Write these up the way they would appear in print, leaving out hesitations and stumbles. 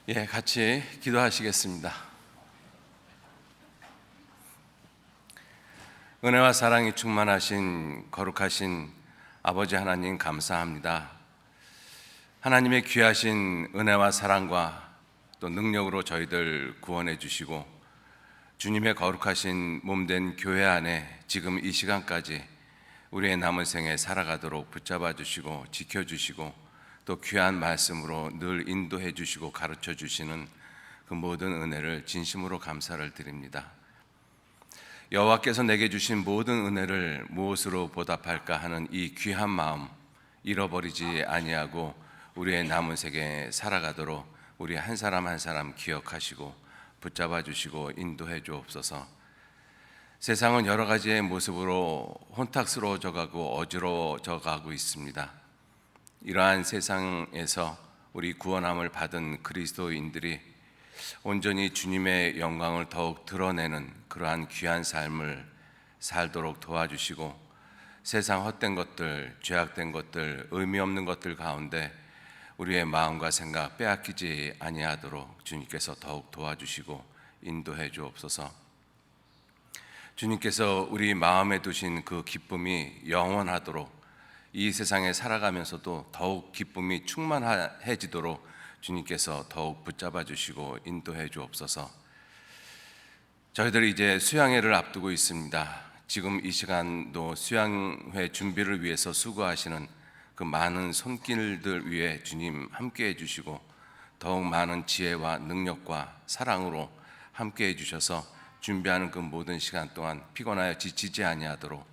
같이 기도하시겠습니다. 은혜와 사랑이 충만하신 거룩하신 아버지 하나님 감사합니다. 하나님의 귀하신 은혜와 사랑과 또 능력으로 저희들 구원해 주시고 주님의 거룩하신 몸된 교회 안에 지금 이 시간까지 우리의 남은 생에 살아가도록 붙잡아 주시고 지켜주시고 또 귀한 말씀으로 늘 인도해 주시고 가르쳐 주시는 그 모든 은혜를 진심으로 감사를 드립니다. 여호와께서 내게 주신 모든 은혜를 무엇으로 보답할까 하는 이 귀한 마음 잃어버리지 아니하고 우리의 남은 세계에 살아가도록 우리 한 사람 한 사람 기억하시고 붙잡아 주시고 인도해 주옵소서. 세상은 여러 가지의 모습으로 혼탁스러워져 가고 어지러워져 가고 있습니다. 이러한 세상에서 우리 구원함을 받은 그리스도인들이 온전히 주님의 영광을 더욱 드러내는 그러한 귀한 삶을 살도록 도와주시고 세상 헛된 것들, 죄악된 것들, 의미 없는 것들 가운데 우리의 마음과 생각 빼앗기지 아니하도록 주님께서 더욱 도와주시고 인도해 주옵소서. 주님께서 우리 마음에 두신 그 기쁨이 영원하도록 이 세상에 살아가면서도 더욱 기쁨이 충만해지도록 주님께서 더욱 붙잡아 주시고 인도해 주옵소서. 저희들이 이제 수양회를 앞두고 있습니다. 지금 이 시간도 수양회 준비를 위해서 수고하시는 그 많은 손길들 위에 주님 함께해 주시고 더욱 많은 지혜와 능력과 사랑으로 함께해 주셔서 준비하는 그 모든 시간 동안 피곤하여 지치지 아니하도록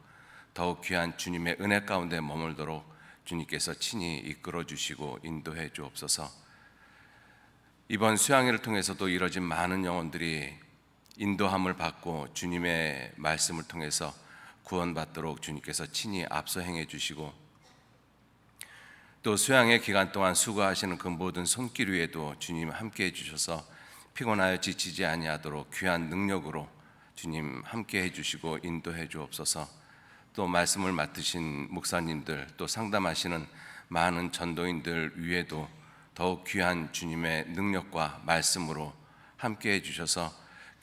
더욱 귀한 주님의 은혜 가운데 머물도록 주님께서 친히 이끌어 주시고 인도해 주옵소서. 이번 수양회를 통해서도 이뤄진 많은 영혼들이 인도함을 받고 주님의 말씀을 통해서 구원받도록 주님께서 친히 앞서 행해 주시고 또 수양회 기간 동안 수고하시는 그 모든 손길 위에도 주님 함께해 주셔서 피곤하여 지치지 아니하도록 귀한 능력으로 주님 함께해 주시고 인도해 주옵소서. 또 말씀을 맡으신 목사님들 또 상담하시는 많은 전도인들 위에도 더욱 귀한 주님의 능력과 말씀으로 함께해 주셔서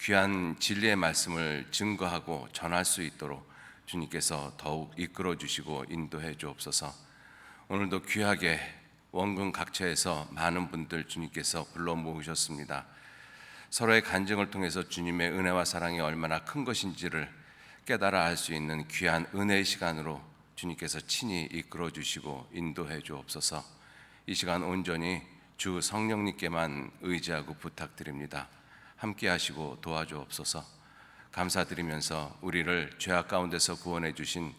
귀한 진리의 말씀을 증거하고 전할 수 있도록 주님께서 더욱 이끌어 주시고 인도해 주옵소서. 오늘도 귀하게 원근 각처에서 많은 분들 주님께서 불러 모으셨습니다. 서로의 간증을 통해서 주님의 은혜와 사랑이 얼마나 큰 것인지를 깨달아 알 수 있는 귀한 은혜의 시간으로 주님께서 친히 이끌어 주시고 인도해 주옵소서. 이 시간 온전히 주 성령님께만 의지하고 부탁드립니다. 함께 하시고 도와주옵소서. 감사드리면서 우리를 죄악 가운데서 구원해 주신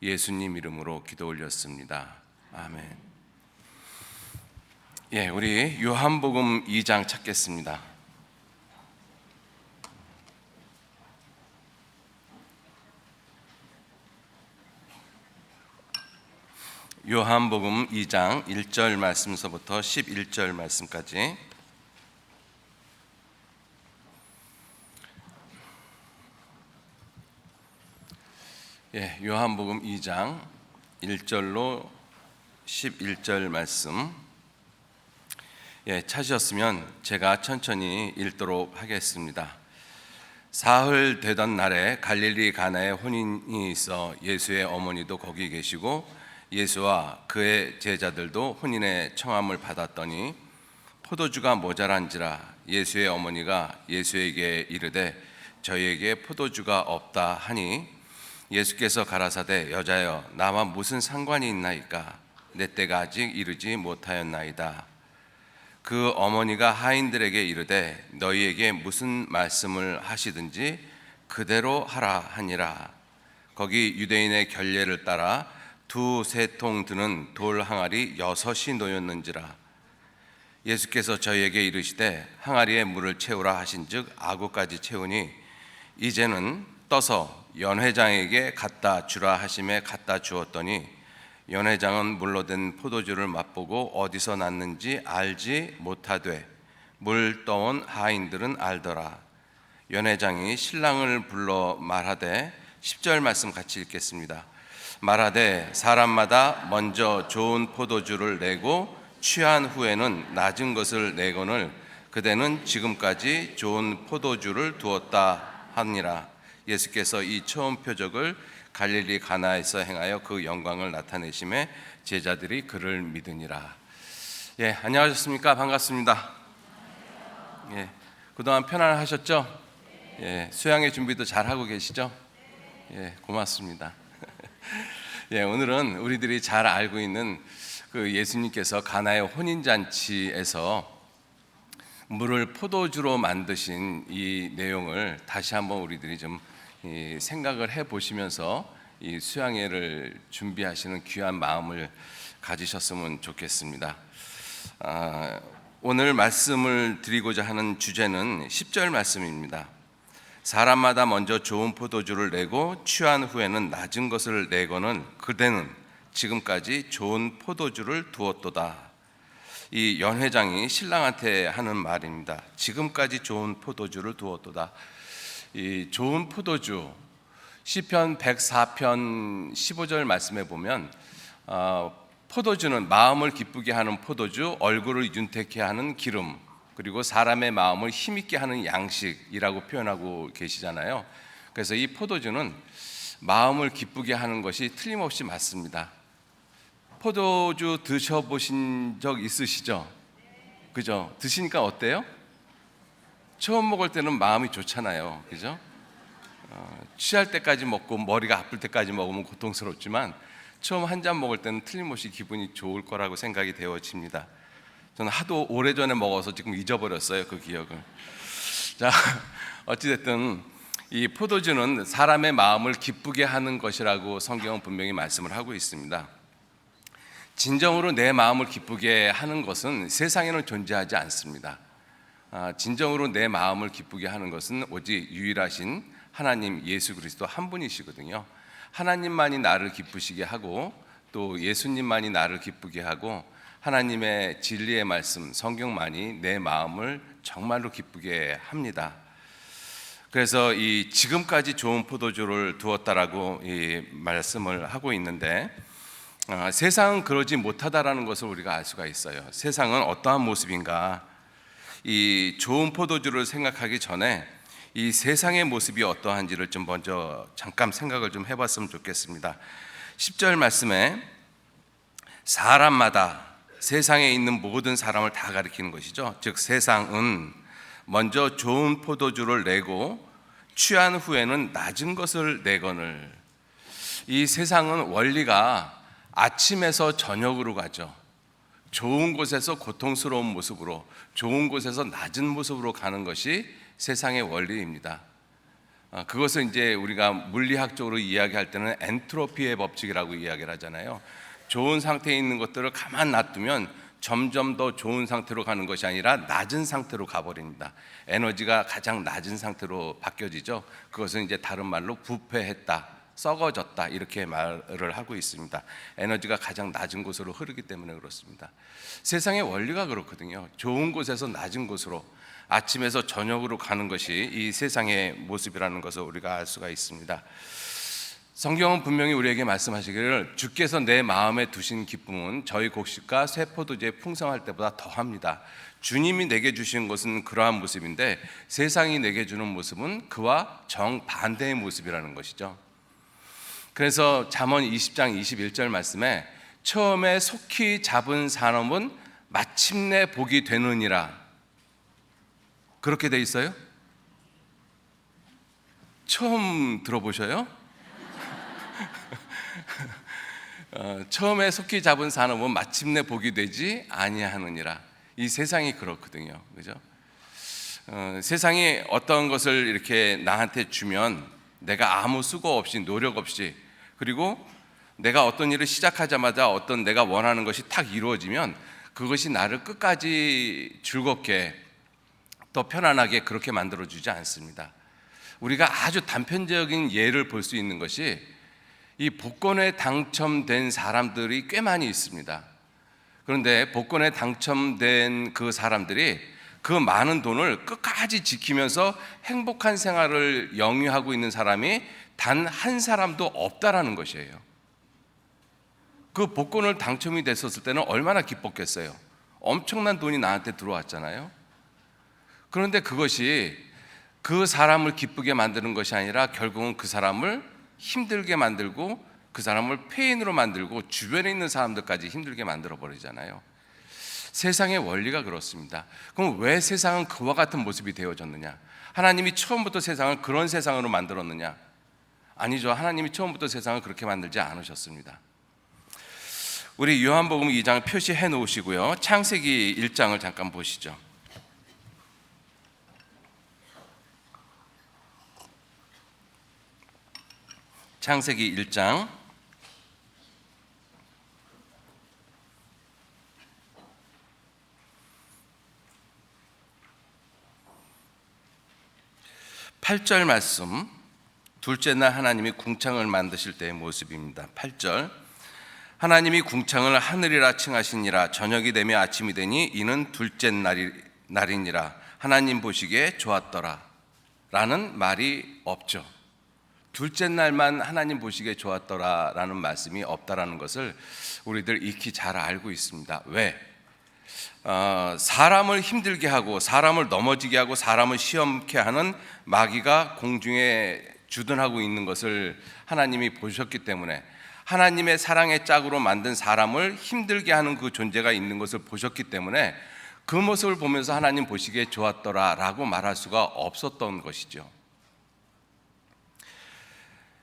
예수님 이름으로 기도 올렸습니다. 아멘. 우리 요한복음 2장 찾겠습니다. 요한복음 2장 1절 말씀서부터 11절 말씀까지. 요한복음 2장 1절로 11절 말씀. 찾으셨으면 제가 천천히 읽도록 하겠습니다. 사흘 되던 날에 갈릴리 가나에 혼인이 있어 예수의 어머니도 거기 계시고 예수와 그의 제자들도 혼인의 청함을 받았더니 포도주가 모자란지라 예수의 어머니가 예수에게 이르되 저희에게 포도주가 없다 하니 예수께서 가라사대 여자여 나와 무슨 상관이 있나이까 내 때가 아직 이르지 못하였나이다. 그 어머니가 하인들에게 이르되 너희에게 무슨 말씀을 하시든지 그대로 하라 하니라. 거기 유대인의 결례를 따라 두세 통 드는 돌 항아리 6이 놓였는지라. 예수께서 저희에게 이르시되 항아리에 물을 채우라 하신즉 아구까지 채우니 이제는 떠서 연회장에게 갖다 주라 하심에 갖다 주었더니 연회장은 물로 된 포도주를 맛보고 어디서 났는지 알지 못하되 물 떠온 하인들은 알더라. 연회장이 신랑을 불러 말하되 10절 말씀 같이 읽겠습니다. 말하되 사람마다 먼저 좋은 포도주를 내고 취한 후에는 낮은 것을 내거늘 그대는 지금까지 좋은 포도주를 두었다 하니라. 예수께서 이 처음 표적을 갈릴리 가나에서 행하여 그 영광을 나타내심에 제자들이 그를 믿으니라. 예, 안녕하셨습니까? 반갑습니다. 예, 그동안 편안하셨죠? 예, 수양의 준비도 잘 하고 계시죠? 예, 고맙습니다. 예, 오늘은 우리들이 잘 알고 있는 그 예수님께서 가나의 혼인잔치에서 물을 포도주로 만드신 이 내용을 다시 한번 우리들이 좀 생각을 해 보시면서 이 수양회를 준비하시는 귀한 마음을 가지셨으면 좋겠습니다. 오늘 말씀을 드리고자 하는 주제는 10절 말씀입니다. 사람마다 먼저 좋은 포도주를 내고 취한 후에는 낮은 것을 내거는 그대는 지금까지 좋은 포도주를 두었도다. 이 연회장이 신랑한테 하는 말입니다. 지금까지 좋은 포도주를 두었도다. 이 좋은 포도주, 시편 104편 15절 말씀에 보면 포도주는 마음을 기쁘게 하는 포도주, 얼굴을 윤택해 하는 기름, 그리고 사람의 마음을 힘있게 하는 양식이라고 표현하고 계시잖아요. 그래서 이 포도주는 마음을 기쁘게 하는 것이 틀림없이 맞습니다. 포도주 드셔보신 적 있으시죠? 그죠? 드시니까 어때요? 처음 먹을 때는 마음이 좋잖아요. 그죠? 취할 때까지 먹고 머리가 아플 때까지 먹으면 고통스럽지만 처음 한 잔 먹을 때는 틀림없이 기분이 좋을 거라고 생각이 되어집니다. 저는 하도 오래전에 먹어서 지금 잊어버렸어요, 그 기억을. 자, 어찌됐든 이 포도주는 사람의 마음을 기쁘게 하는 것이라고 성경은 분명히 말씀을 하고 있습니다. 진정으로 내 마음을 기쁘게 하는 것은 세상에는 존재하지 않습니다. 진정으로 내 마음을 기쁘게 하는 것은 오직 유일하신 하나님 예수 그리스도 한 분이시거든요. 하나님만이 나를 기쁘시게 하고 또 예수님만이 나를 기쁘게 하고 하나님의 진리의 말씀 성경만이 내 마음을 정말로 기쁘게 합니다. 그래서 이 지금까지 좋은 포도주를 두었다라고 이 말씀을 하고 있는데 세상은 그러지 못하다라는 것을 우리가 알 수가 있어요. 세상은 어떠한 모습인가? 이 좋은 포도주를 생각하기 전에 이 세상의 모습이 어떠한지를 좀 먼저 잠깐 생각을 좀 해봤으면 좋겠습니다. 10절 말씀에 사람마다 세상에 있는 모든 사람을 다 가리키는 것이죠. 즉 세상은 먼저 좋은 포도주를 내고 취한 후에는 낮은 것을 내거늘. 이 세상은 원리가 아침에서 저녁으로 가죠. 좋은 곳에서 고통스러운 모습으로, 좋은 곳에서 낮은 모습으로 가는 것이 세상의 원리입니다. 그것을 이제 우리가 물리학적으로 이야기할 때는 엔트로피의 법칙이라고 이야기를 하잖아요. 좋은 상태에 있는 것들을 가만 놔두면 점점 더 좋은 상태로 가는 것이 아니라 낮은 상태로 가버립니다. 에너지가 가장 낮은 상태로 바뀌어지죠. 그것은 이제 다른 말로 부패했다, 썩어졌다 이렇게 말을 하고 있습니다. 에너지가 가장 낮은 곳으로 흐르기 때문에 그렇습니다. 세상의 원리가 그렇거든요. 좋은 곳에서 낮은 곳으로, 아침에서 저녁으로 가는 것이 이 세상의 모습이라는 것을 우리가 알 수가 있습니다. 성경은 분명히 우리에게 말씀하시기를 주께서 내 마음에 두신 기쁨은 저희 곡식과 새 포도주에 풍성할 때보다 더합니다. 주님이 내게 주신 것은 그러한 모습인데 세상이 내게 주는 모습은 그와 정반대의 모습이라는 것이죠. 그래서 잠언 20장 21절 말씀에 처음에 속히 잡은 사람은 마침내 복이 되느니라. 그렇게 돼 있어요? 처음 들어보셔요? 처음에 속히 잡은 사람은 마침내 복이 되지 아니하느니라. 이 세상이 그렇거든요. 그죠? 세상이 어떤 것을 이렇게 나한테 주면 내가 아무 수고 없이 노력 없이, 그리고 내가 어떤 일을 시작하자마자 어떤 내가 원하는 것이 탁 이루어지면 그것이 나를 끝까지 즐겁게 또 편안하게 그렇게 만들어주지 않습니다. 우리가 아주 단편적인 예를 볼 수 있는 것이 이 복권에 당첨된 사람들이 꽤 많이 있습니다. 그런데 복권에 당첨된 그 사람들이 그 많은 돈을 끝까지 지키면서 행복한 생활을 영위하고 있는 사람이 단 한 사람도 없다라는 것이에요. 그 복권을 당첨이 됐었을 때는 얼마나 기뻤겠어요. 엄청난 돈이 나한테 들어왔잖아요. 그런데 그것이 그 사람을 기쁘게 만드는 것이 아니라 결국은 그 사람을 힘들게 만들고 그 사람을 폐인으로 만들고 주변에 있는 사람들까지 힘들게 만들어 버리잖아요. 세상의 원리가 그렇습니다. 그럼 왜 세상은 그와 같은 모습이 되어졌느냐? 하나님이 처음부터 세상을 그런 세상으로 만들었느냐? 아니죠. 하나님이 처음부터 세상을 그렇게 만들지 않으셨습니다. 우리 요한복음 2장을 표시해 놓으시고요, 창세기 1장을 잠깐 보시죠. 창세기 1장 8절 말씀, 둘째 날 하나님이 궁창을 만드실 때의 모습입니다. 8절, 하나님이 궁창을 하늘이라 칭하시니라. 저녁이 되며 아침이 되니 이는 둘째 날이니라. 하나님 보시기에 좋았더라 라는 말이 없죠. 둘째 날만 하나님 보시기에 좋았더라 라는 말씀이 없다라는 것을 우리들 익히 잘 알고 있습니다. 왜? 사람을 힘들게 하고 사람을 넘어지게 하고 사람을 시험케 하는 마귀가 공중에 주둔하고 있는 것을 하나님이 보셨기 때문에, 하나님의 사랑의 짝으로 만든 사람을 힘들게 하는 그 존재가 있는 것을 보셨기 때문에 그 모습을 보면서 하나님 보시기에 좋았더라 라고 말할 수가 없었던 것이죠.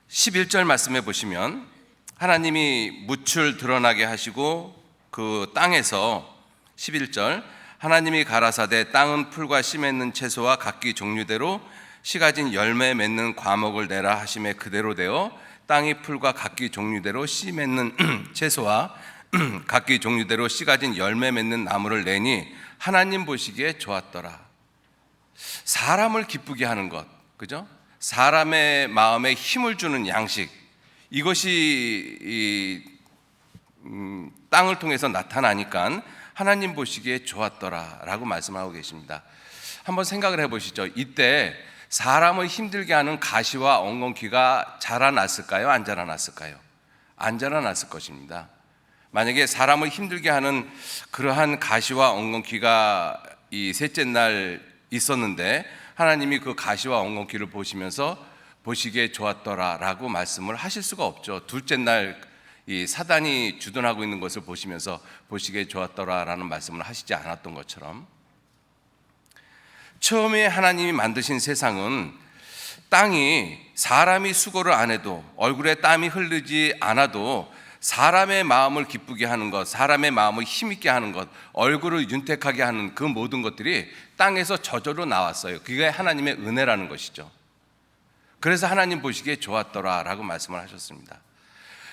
11절 말씀해 보시면 하나님이 묻을 드러나게 하시고 그 땅에서 11절, 하나님이 가라사대 땅은 풀과 씨 맺는 채소와 각기 종류대로 씨 가진 열매 맺는 과목을 내라 하심에 그대로 되어 땅이 풀과 각기 종류대로 씨 맺는 채소와 각기 종류대로 씨 가진 열매 맺는 나무를 내니 하나님 보시기에 좋았더라. 사람을 기쁘게 하는 것, 그죠? 사람의 마음에 힘을 주는 양식, 이것이 땅을 통해서 나타나니까 하나님 보시기에 좋았더라 라고 말씀하고 계십니다. 한번 생각을 해보시죠. 이때 사람을 힘들게 하는 가시와 엉겅퀴가 자라났을까요? 안 자라났을까요? 안 자라났을 것입니다. 만약에 사람을 힘들게 하는 그러한 가시와 엉겅퀴가 이 셋째 날 있었는데 하나님이 그 가시와 엉겅퀴를 보시면서 보시기에 좋았더라 라고 말씀을 하실 수가 없죠. 둘째 날 이 사단이 주둔하고 있는 것을 보시면서 보시기에 좋았더라 라는 말씀을 하시지 않았던 것처럼, 처음에 하나님이 만드신 세상은 땅이 사람이 수고를 안 해도, 얼굴에 땀이 흐르지 않아도 사람의 마음을 기쁘게 하는 것, 사람의 마음을 힘있게 하는 것, 얼굴을 윤택하게 하는 그 모든 것들이 땅에서 저절로 나왔어요. 그게 하나님의 은혜라는 것이죠. 그래서 하나님 보시기에 좋았더라 라고 말씀을 하셨습니다.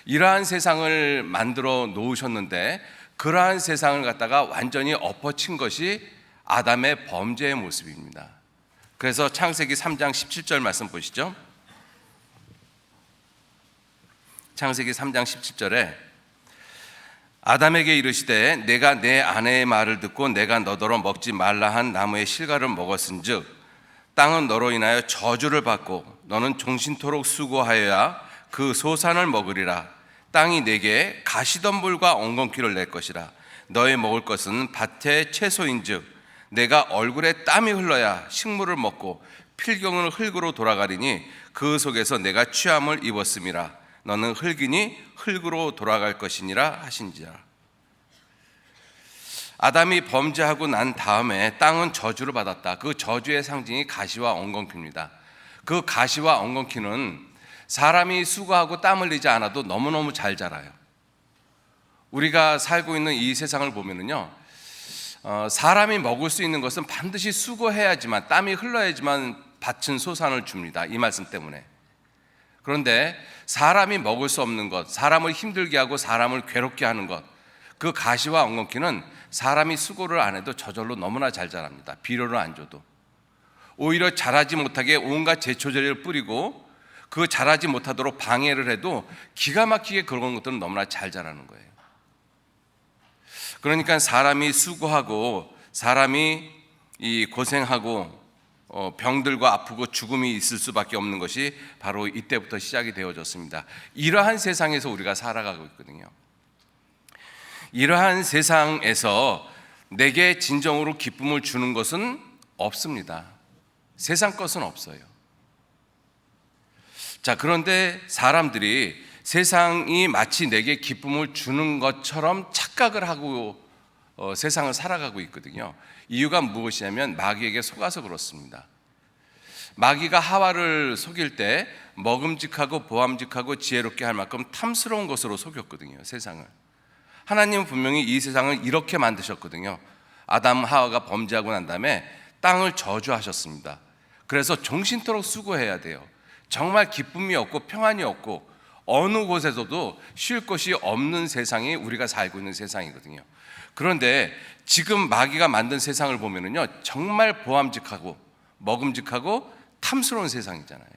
이러한 세상을 만들어 놓으셨는데 그러한 세상을 갖다가 완전히 엎어친 것이 아담의 범죄의 모습입니다. 그래서 창세기 3장 17절 말씀 보시죠. 창세기 3장 17절에 아담에게 이르시되 내가 내 아내의 말을 듣고 내가 너더러 먹지 말라 한 나무의 실과를 먹었은즉 땅은 너로 인하여 저주를 받고 너는 종신토록 수고하여야 그 소산을 먹으리라. 땅이 내게 가시덤불과 엉겅퀴를 낼 것이라. 너의 먹을 것은 밭의 채소인즉 내가 얼굴에 땀이 흘러야 식물을 먹고 필경은 흙으로 돌아가리니 그 속에서 내가 취함을 입었음이라. 너는 흙이니 흙으로 돌아갈 것이니라 하신지라. 아담이 범죄하고 난 다음에 땅은 저주를 받았다. 그 저주의 상징이 가시와 엉겅퀴입니다. 그 가시와 엉겅퀴는 사람이 수고하고 땀 흘리지 않아도 너무너무 잘 자라요. 우리가 살고 있는 이 세상을 보면은요, 사람이 먹을 수 있는 것은 반드시 수고해야지만, 땀이 흘러야지만 밭은 소산을 줍니다. 이 말씀 때문에. 그런데 사람이 먹을 수 없는 것, 사람을 힘들게 하고 사람을 괴롭게 하는 것, 그 가시와 엉겅퀴는 사람이 수고를 안 해도 저절로 너무나 잘 자랍니다. 비료를 안 줘도. 오히려 자라지 못하게 온갖 제초제를 뿌리고 그 자라지 못하도록 방해를 해도 기가 막히게 그런 것들은 너무나 잘 자라는 거예요. 그러니까 사람이 수고하고 사람이 이 고생하고 병들고 아프고 죽음이 있을 수밖에 없는 것이 바로 이때부터 시작이 되어졌습니다. 이러한 세상에서 우리가 살아가고 있거든요. 이러한 세상에서 내게 진정으로 기쁨을 주는 것은 없습니다. 세상 것은 없어요. 자, 그런데 사람들이 세상이 마치 내게 기쁨을 주는 것처럼 착각을 하고 세상을 살아가고 있거든요. 이유가 무엇이냐면 마귀에게 속아서 그렇습니다. 마귀가 하와를 속일 때 먹음직하고 보암직하고 지혜롭게 할 만큼 탐스러운 것으로 속였거든요, 세상을. 하나님은 분명히 이 세상을 이렇게 만드셨거든요. 아담 하와가 범죄하고 난 다음에 땅을 저주하셨습니다. 그래서 정신토록 수고해야 돼요. 정말 기쁨이 없고 평안이 없고 어느 곳에서도 쉴 곳이 없는 세상이 우리가 살고 있는 세상이거든요. 그런데 지금 마귀가 만든 세상을 보면은요, 정말 보암직하고 먹음직하고 탐스러운 세상이잖아요.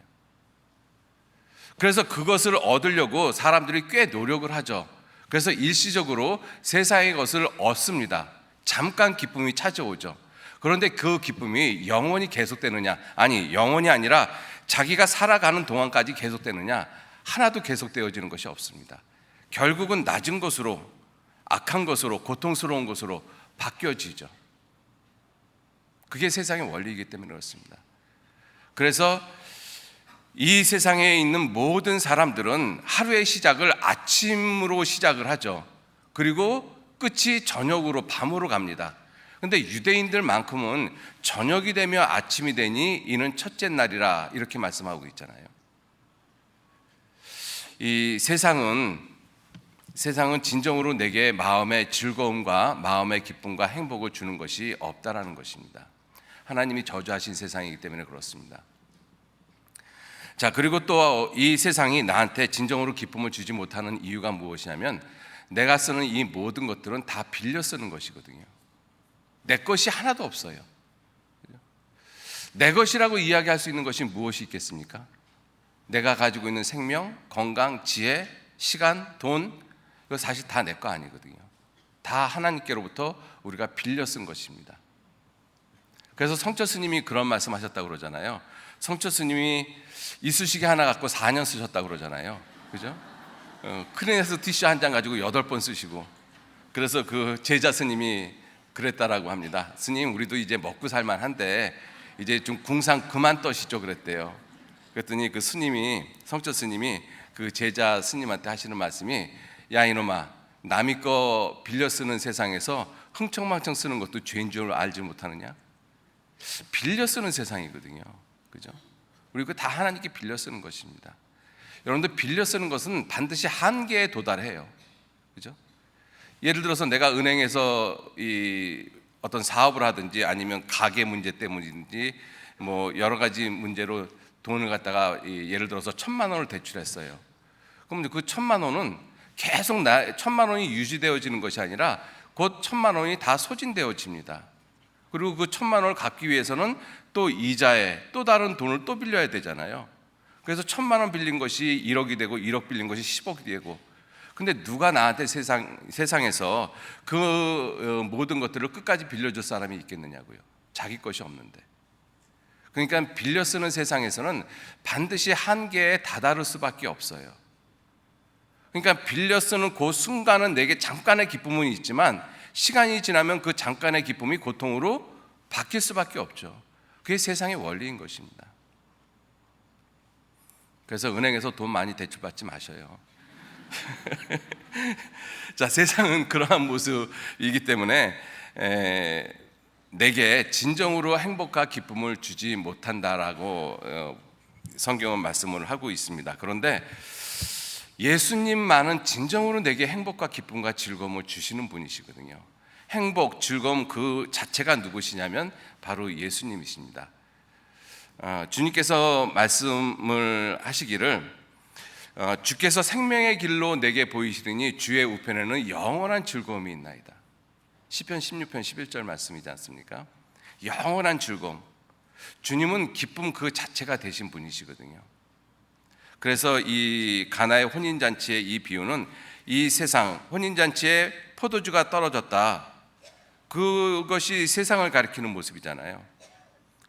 그래서 그것을 얻으려고 사람들이 꽤 노력을 하죠. 그래서 일시적으로 세상의 것을 얻습니다. 잠깐 기쁨이 찾아오죠. 그런데 그 기쁨이 영원히 계속되느냐? 아니, 영원이 아니라 자기가 살아가는 동안까지 계속되느냐? 하나도 계속되어지는 것이 없습니다. 결국은 낮은 것으로, 악한 것으로, 고통스러운 것으로 바뀌어지죠. 그게 세상의 원리이기 때문에 그렇습니다. 그래서 이 세상에 있는 모든 사람들은 하루의 시작을 아침으로 시작을 하죠. 그리고 끝이 저녁으로, 밤으로 갑니다. 근데 유대인들만큼은 저녁이 되며 아침이 되니 이는 첫째 날이라 이렇게 말씀하고 있잖아요. 이 세상은 진정으로 내게 마음의 즐거움과 마음의 기쁨과 행복을 주는 것이 없다라는 것입니다. 하나님이 저주하신 세상이기 때문에 그렇습니다. 자, 그리고 또 이 세상이 나한테 진정으로 기쁨을 주지 못하는 이유가 무엇이냐면 내가 쓰는 이 모든 것들은 다 빌려 쓰는 것이거든요. 내 것이 하나도 없어요. 내 것이라고 이야기할 수 있는 것이 무엇이 있겠습니까? 내가 가지고 있는 생명, 건강, 지혜, 시간, 돈, 이거 사실 다 내 거 아니거든요. 다 하나님께로부터 우리가 빌려 쓴 것입니다. 그래서 성철 스님이 그런 말씀하셨다고 그러잖아요. 성철 스님이 이쑤시개 하나 갖고 4년 쓰셨다고 그러잖아요. 그죠? 크리네스 티슈 한 장 가지고 8번 쓰시고, 그래서 그 제자 스님이 그랬다라고 합니다. 스님, 우리도 이제 먹고 살만한데 이제 좀 궁상 그만 떠시죠 그랬대요. 그랬더니 그 스님이, 성철 스님이 그 제자 스님한테 하시는 말씀이, 야 이놈아, 남의 거 빌려 쓰는 세상에서 흥청망청 쓰는 것도 죄인 줄 알지 못하느냐? 빌려 쓰는 세상이거든요. 그죠? 그리고 다 하나님께 빌려 쓰는 것입니다. 여러분들, 빌려 쓰는 것은 반드시 한계에 도달해요. 그죠? 예를 들어서 내가 은행에서 이 어떤 사업을 하든지 아니면 가게 문제 때문인지 뭐 여러 가지 문제로 돈을 갖다가 예를 들어서 1,000만 원을 대출했어요. 그럼 그 1,000만 원은 계속 1,000만 원이 유지되어지는 것이 아니라 곧 1,000만 원이 다 소진되어집니다. 그리고 그 1,000만 원을 갚기 위해서는 또 이자에 또 다른 돈을 또 빌려야 되잖아요. 그래서 1,000만 원 빌린 것이 1억이 되고 1억 빌린 것이 10억이 되고, 근데 누가 나한테 세상에서 그 모든 것들을 끝까지 빌려줄 사람이 있겠느냐고요. 자기 것이 없는데. 그러니까 빌려 쓰는 세상에서는 반드시 한계에 다다를 수밖에 없어요. 그러니까 빌려 쓰는 그 순간은 내게 잠깐의 기쁨은 있지만 시간이 지나면 그 잠깐의 기쁨이 고통으로 바뀔 수밖에 없죠. 그게 세상의 원리인 것입니다. 그래서 은행에서 돈 많이 대출받지 마셔요. 자, 세상은 그러한 모습이기 때문에 내게 진정으로 행복과 기쁨을 주지 못한다라고 성경은 말씀을 하고 있습니다. 그런데 예수님만은 진정으로 내게 행복과 기쁨과 즐거움을 주시는 분이시거든요. 행복, 즐거움 그 자체가 누구시냐면 바로 예수님이십니다. 주님께서 말씀을 하시기를, 주께서 생명의 길로 내게 보이시더니 주의 우편에는 영원한 즐거움이 있나이다. 시편 16편 11절 말씀이지 않습니까? 영원한 즐거움. 주님은 기쁨 그 자체가 되신 분이시거든요. 그래서 이 가나의 혼인잔치의 이 비유는 이 세상 혼인잔치에 포도주가 떨어졌다, 그것이 세상을 가리키는 모습이잖아요.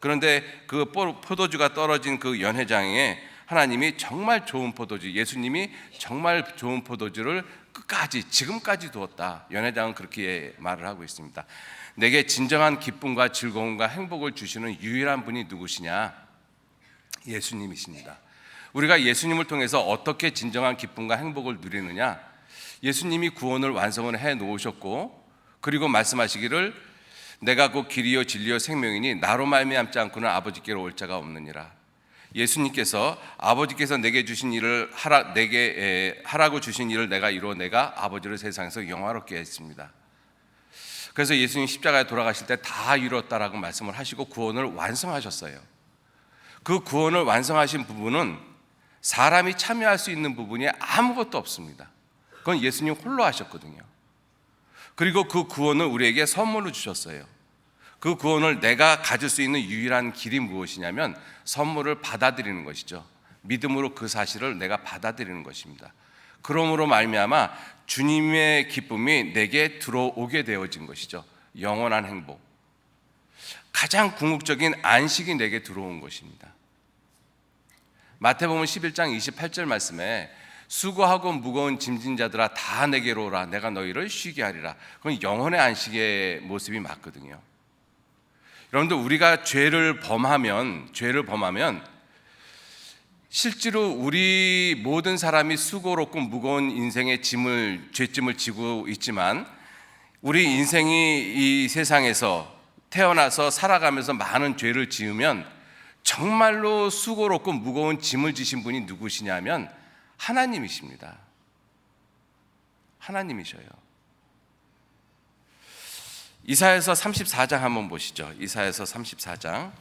그런데 그 포도주가 떨어진 그 연회장에 하나님이 정말 좋은 포도주, 예수님이 정말 좋은 포도주를 끝까지 지금까지 두었다. 연회장은 그렇게 말을 하고 있습니다. 내게 진정한 기쁨과 즐거움과 행복을 주시는 유일한 분이 누구시냐? 예수님이십니다. 우리가 예수님을 통해서 어떻게 진정한 기쁨과 행복을 누리느냐? 예수님이 구원을 완성을 해 놓으셨고, 그리고 말씀하시기를 내가 곧 길이요 진리요 생명이니 나로 말미암지 않고는 아버지께로 올 자가 없느니라. 예수님께서 아버지께서 내게 주신 일을 내게 하라고 주신 일을 내가 이루어 내가 아버지를 세상에서 영화롭게 했습니다. 그래서 예수님 십자가에 돌아가실 때 다 이루었다라고 말씀을 하시고 구원을 완성하셨어요. 그 구원을 완성하신 부분은 사람이 참여할 수 있는 부분이 아무것도 없습니다. 그건 예수님 홀로 하셨거든요. 그리고 그 구원을 우리에게 선물로 주셨어요. 그 구원을 내가 가질 수 있는 유일한 길이 무엇이냐면 선물을 받아들이는 것이죠. 믿음으로 그 사실을 내가 받아들이는 것입니다. 그러므로 말미암아 주님의 기쁨이 내게 들어오게 되어진 것이죠. 영원한 행복, 가장 궁극적인 안식이 내게 들어온 것입니다. 마태복음 11장 28절 말씀에 수고하고 무거운 짐진 자들아 다 내게로 오라 내가 너희를 쉬게 하리라. 그건 영혼의 안식의 모습이 맞거든요. 여러분들, 우리가 죄를 범하면 실제로 우리 모든 사람이 수고롭고 무거운 인생의 죄짐을 지고 있지만, 우리 인생이 이 세상에서 태어나서 살아가면서 많은 죄를 지으면 정말로 수고롭고 무거운 짐을 지신 분이 누구시냐면 하나님이십니다. 하나님이셔요. 이사야서 34장 한번 보시죠. 이사야서 34장.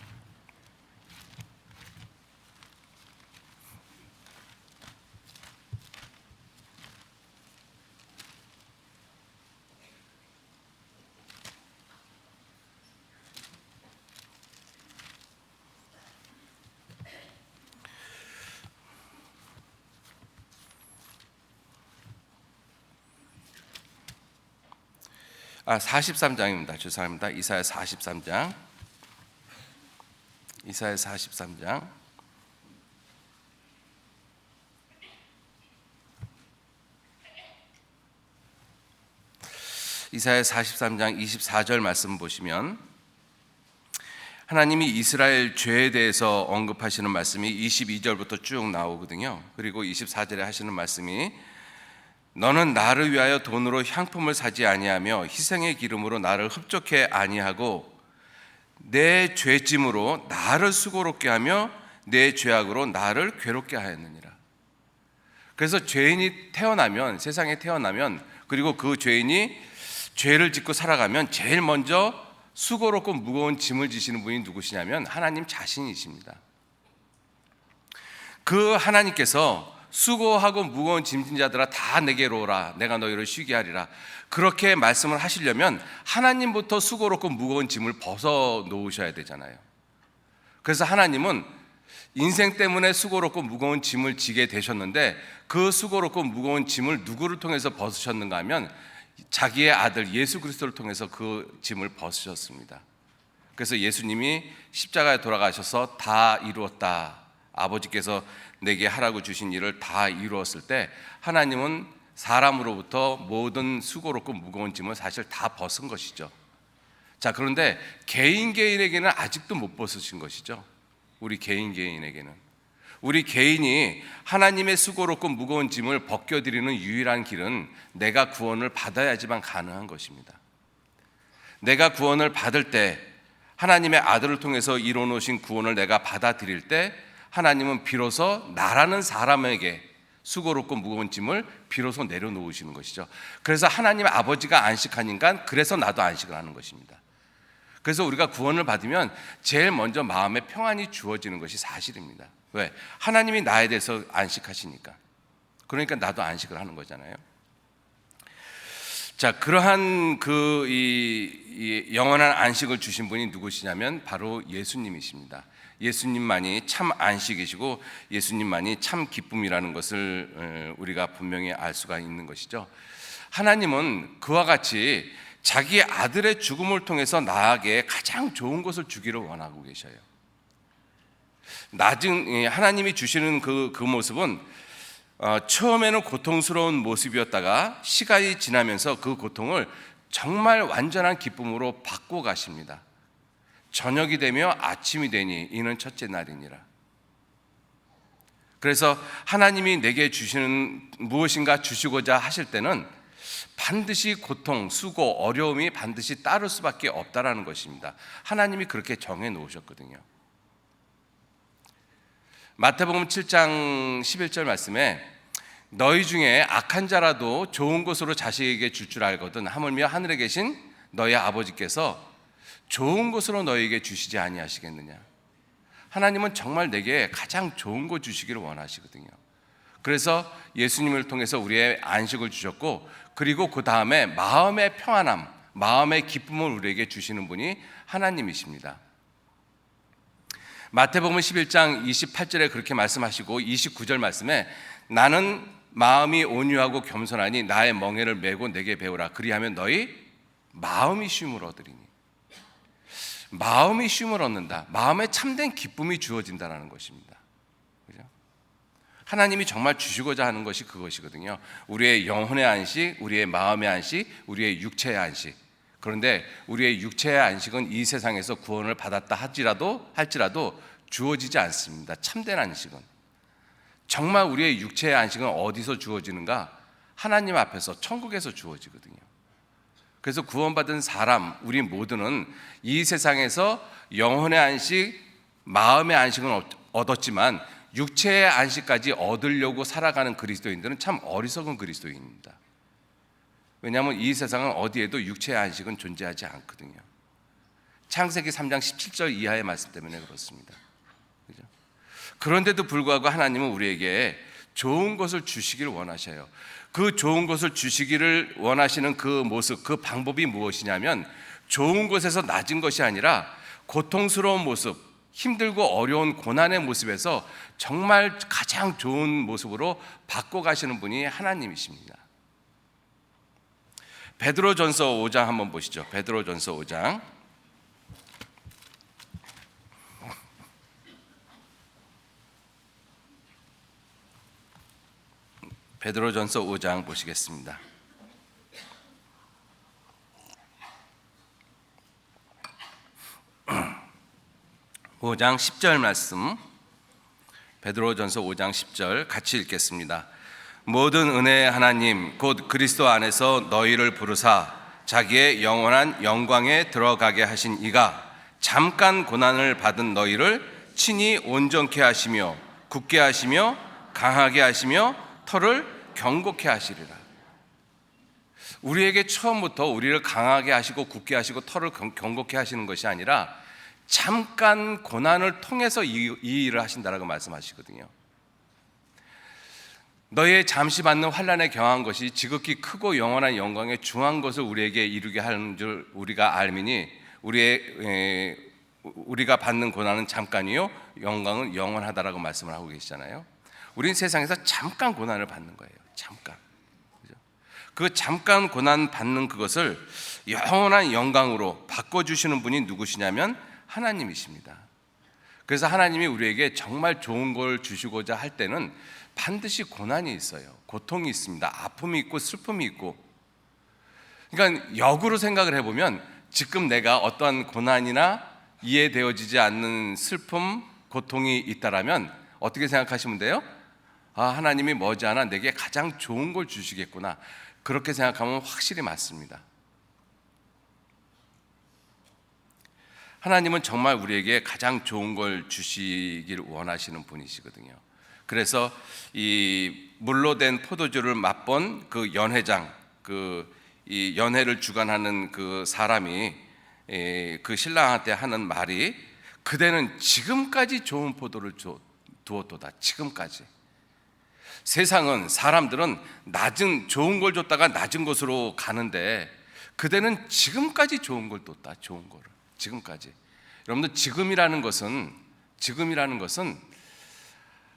아, 43장입니다. 죄송합니다. 이사야 43장. 이사야 43장. 이사야 43장 24절 말씀 보시면 하나님이 이스라엘 죄에 대해서 언급하시는 말씀이 22절부터 쭉 나오거든요. 그리고 24절에 하시는 말씀이 너는 나를 위하여 돈으로 향품을 사지 아니하며 희생의 기름으로 나를 흡족해 아니하고 내 죄짐으로 나를 수고롭게 하며 내 죄악으로 나를 괴롭게 하였느니라. 그래서 죄인이 태어나면, 세상에 태어나면, 그리고 그 죄인이 죄를 짓고 살아가면 제일 먼저 수고롭고 무거운 짐을 지시는 분이 누구시냐면 하나님 자신이십니다. 그 하나님께서 수고하고 무거운 짐진 자들아 다 내게로 오라 내가 너희를 쉬게 하리라, 그렇게 말씀을 하시려면 하나님부터 수고롭고 무거운 짐을 벗어 놓으셔야 되잖아요. 그래서 하나님은 인생 때문에 수고롭고 무거운 짐을 지게 되셨는데, 그 수고롭고 무거운 짐을 누구를 통해서 벗으셨는가 하면 자기의 아들 예수 그리스도를 통해서 그 짐을 벗으셨습니다. 그래서 예수님이 십자가에 돌아가셔서 다 이루었다, 아버지께서 내게 하라고 주신 일을 다 이루었을 때 하나님은 사람으로부터 모든 수고롭고 무거운 짐을 사실 다 벗은 것이죠. 자, 그런데 개인에게는 아직도 못 벗으신 것이죠. 우리 개인에게는, 우리 개인이 하나님의 수고롭고 무거운 짐을 벗겨드리는 유일한 길은 내가 구원을 받아야지만 가능한 것입니다. 내가 구원을 받을 때, 하나님의 아들을 통해서 이루어놓으신 구원을 내가 받아들일 때 하나님은 비로소 나라는 사람에게 수고롭고 무거운 짐을 비로소 내려놓으시는 것이죠. 그래서 하나님 아버지가 안식하니까 그래서 나도 안식을 하는 것입니다. 그래서 우리가 구원을 받으면 제일 먼저 마음에 평안이 주어지는 것이 사실입니다. 왜? 하나님이 나에 대해서 안식하시니까. 그러니까 나도 안식을 하는 거잖아요. 자, 그러한 이 영원한 안식을 주신 분이 누구시냐면 바로 예수님이십니다. 예수님만이 참 안식이시고 예수님만이 참 기쁨이라는 것을 우리가 분명히 알 수가 있는 것이죠. 하나님은 그와 같이 자기 아들의 죽음을 통해서 나에게 가장 좋은 것을 주기를 원하고 계셔요. 하나님이 주시는 그 모습은 처음에는 고통스러운 모습이었다가 시간이 지나면서 그 고통을 정말 완전한 기쁨으로 받고 가십니다. 저녁이 되며 아침이 되니 이는 첫째 날이니라. 그래서 하나님이 내게 주시는 무엇인가 주시고자 하실 때는 반드시 고통, 수고, 어려움이 반드시 따를 수밖에 없다라는 것입니다. 하나님이 그렇게 정해 놓으셨거든요. 마태복음 7장 11절 말씀에 너희 중에 악한 자라도 좋은 것으로 자식에게 줄 줄 알거든 하물며 하늘에 계신 너희 아버지께서 좋은 것으로 너희에게 주시지 아니하시겠느냐. 하나님은 정말 내게 가장 좋은 거 주시기를 원하시거든요. 그래서 예수님을 통해서 우리의 안식을 주셨고, 그리고 그 다음에 마음의 평안함, 마음의 기쁨을 우리에게 주시는 분이 하나님이십니다. 마태복음 11장 28절에 그렇게 말씀하시고 29절 말씀에 나는 마음이 온유하고 겸손하니 나의 멍에를 메고 내게 배우라. 그리하면 너희 마음이 쉼을 얻으리니. 마음이 쉼을 얻는다. 마음에 참된 기쁨이 주어진다는 것입니다. 그죠? 하나님이 정말 주시고자 하는 것이 그것이거든요. 우리의 영혼의 안식, 우리의 마음의 안식, 우리의 육체의 안식. 그런데 우리의 육체의 안식은 이 세상에서 구원을 받았다 할지라도 주어지지 않습니다. 참된 안식은. 정말 우리의 육체의 안식은 어디서 주어지는가? 하나님 앞에서, 천국에서 주어지거든요. 그래서 구원받은 사람, 우리 모두는 이 세상에서 영혼의 안식, 마음의 안식은 얻었지만 육체의 안식까지 얻으려고 살아가는 그리스도인들은 참 어리석은 그리스도인입니다. 왜냐하면 이 세상은 어디에도 육체의 안식은 존재하지 않거든요. 창세기 3장 17절 이하의 말씀 때문에 그렇습니다. 그죠? 그런데도 불구하고 하나님은 우리에게 좋은 것을 주시기를 원하셔요. 그 좋은 것을 주시기를 원하시는 그 모습, 그 방법이 무엇이냐면 좋은 곳에서 낮은 것이 아니라 고통스러운 모습, 힘들고 어려운 고난의 모습에서 정말 가장 좋은 모습으로 바꿔가시는 분이 하나님이십니다. 베드로전서 5장 한번 보시죠. 베드로전서 5장. 베드로전서 5장 보시겠습니다. (5장 10절) 말씀, 베드로전서 5장 10절 같이 읽겠습니다. 모든 은혜의 하나님 곧 그리스도 안에서 너희를 부르사 자기의 영원한 영광에 들어가게 하신 이가 잠깐 고난을 받은 너희를 친히 온전케 하시며 굳게 하시며 강하게 하시며 터를 경고케 하시리라. 우리에게 처음부터 우리를 강하게 하시고 굳게 하시고 터를 경고케 하시는 것이 아니라 잠깐 고난을 통해서 이 일을 하신다라고 말씀하시거든요. 너희의 잠시 받는 환난에 경한 것이 지극히 크고 영원한 영광에 중한 것을 우리에게 이루게 하는 줄 우리가 알미니 우리가 받는 고난은 잠깐이요 영광은 영원하다라고 말씀을 하고 계시잖아요. 우리는 세상에서 잠깐 고난을 받는 거예요. 잠깐. 그 잠깐 고난 받는 그것을 영원한 영광으로 바꿔주시는 분이 누구시냐면 하나님이십니다. 그래서 하나님이 우리에게 정말 좋은 걸 주시고자 할 때는 반드시 고난이 있어요. 고통이 있습니다. 아픔이 있고 슬픔이 있고. 그러니까 역으로 생각을 해보면 지금 내가 어떠한 고난이나 이해되어지지 않는 슬픔, 고통이 있다라면 어떻게 생각하시면 돼요? 아, 하나님이 머지않아 내게 가장 좋은 걸 주시겠구나. 그렇게 생각하면 확실히 맞습니다. 하나님은 정말 우리에게 가장 좋은 걸 주시기를 원하시는 분이시거든요. 그래서 이 물로 된 포도주를 맛본 그 연회장, 이 연회를 주관하는 그 사람이 그 신랑한테 하는 말이 그대는 지금까지 좋은 포도를 두었도다. 지금까지. 세상은 사람들은 낮은 좋은 걸 줬다가 낮은 곳으로 가는데 그대는 지금까지 좋은 걸 뒀다. 좋은 거를 지금까지. 여러분들 지금이라는 것은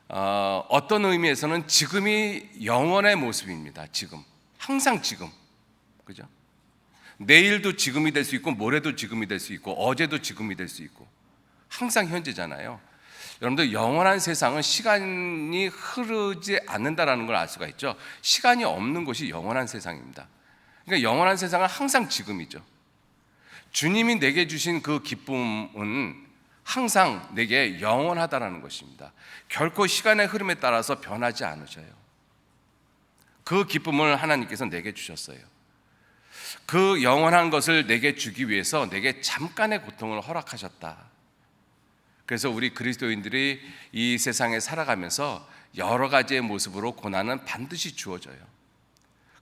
어떤 의미에서는 지금이 영원의 모습입니다. 지금 항상 지금, 그죠? 내일도 지금이 될 수 있고 모레도 지금이 될 수 있고 어제도 지금이 될 수 있고 항상 현재잖아요. 여러분들 영원한 세상은 시간이 흐르지 않는다라는 걸 알 수가 있죠. 시간이 없는 것이 영원한 세상입니다. 그러니까 영원한 세상은 항상 지금이죠. 주님이 내게 주신 그 기쁨은 항상 내게 영원하다라는 것입니다. 결코 시간의 흐름에 따라서 변하지 않으셔요. 그 기쁨을 하나님께서 내게 주셨어요. 그 영원한 것을 내게 주기 위해서 내게 잠깐의 고통을 허락하셨다. 그래서 우리 그리스도인들이 이 세상에 살아가면서 여러 가지의 모습으로 고난은 반드시 주어져요.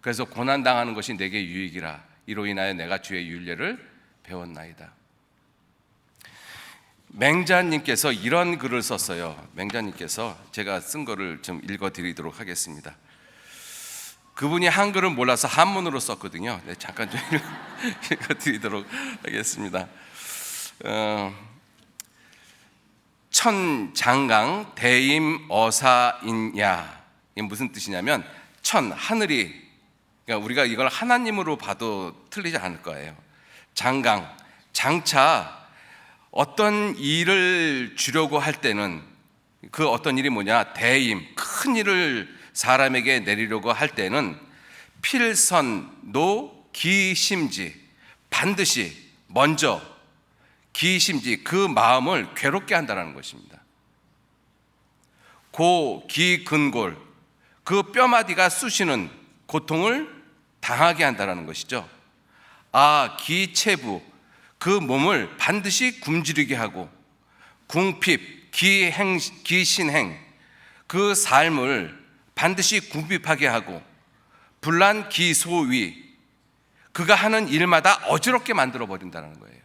그래서 고난당하는 것이 내게 유익이라. 이로 인하여 내가 주의 율례를 배웠나이다. 맹자님께서 이런 글을 썼어요. 맹자님께서 제가 쓴 거를 좀 읽어드리도록 하겠습니다. 그분이 한글을 몰라서 한문으로 썼거든요. 네, 잠깐 좀 읽어드리도록 하겠습니다. 천장강 대임어사인야, 이게 무슨 뜻이냐면 천, 하늘이, 그러니까 우리가 이걸 하나님으로 봐도 틀리지 않을 거예요. 장강, 장차 어떤 일을 주려고 할 때는 그 어떤 일이 뭐냐, 대임, 큰 일을 사람에게 내리려고 할 때는 필선노 기심지, 반드시 먼저 기심지, 그 마음을 괴롭게 한다는 것입니다. 고 기근골, 그 뼈마디가 쑤시는 고통을 당하게 한다는 것이죠. 아 기체부, 그 몸을 반드시 굶주리게 하고, 궁핍 기신행, 그 삶을 반드시 궁핍하게 하고, 불란 기소위, 그가 하는 일마다 어지럽게 만들어 버린다는 거예요.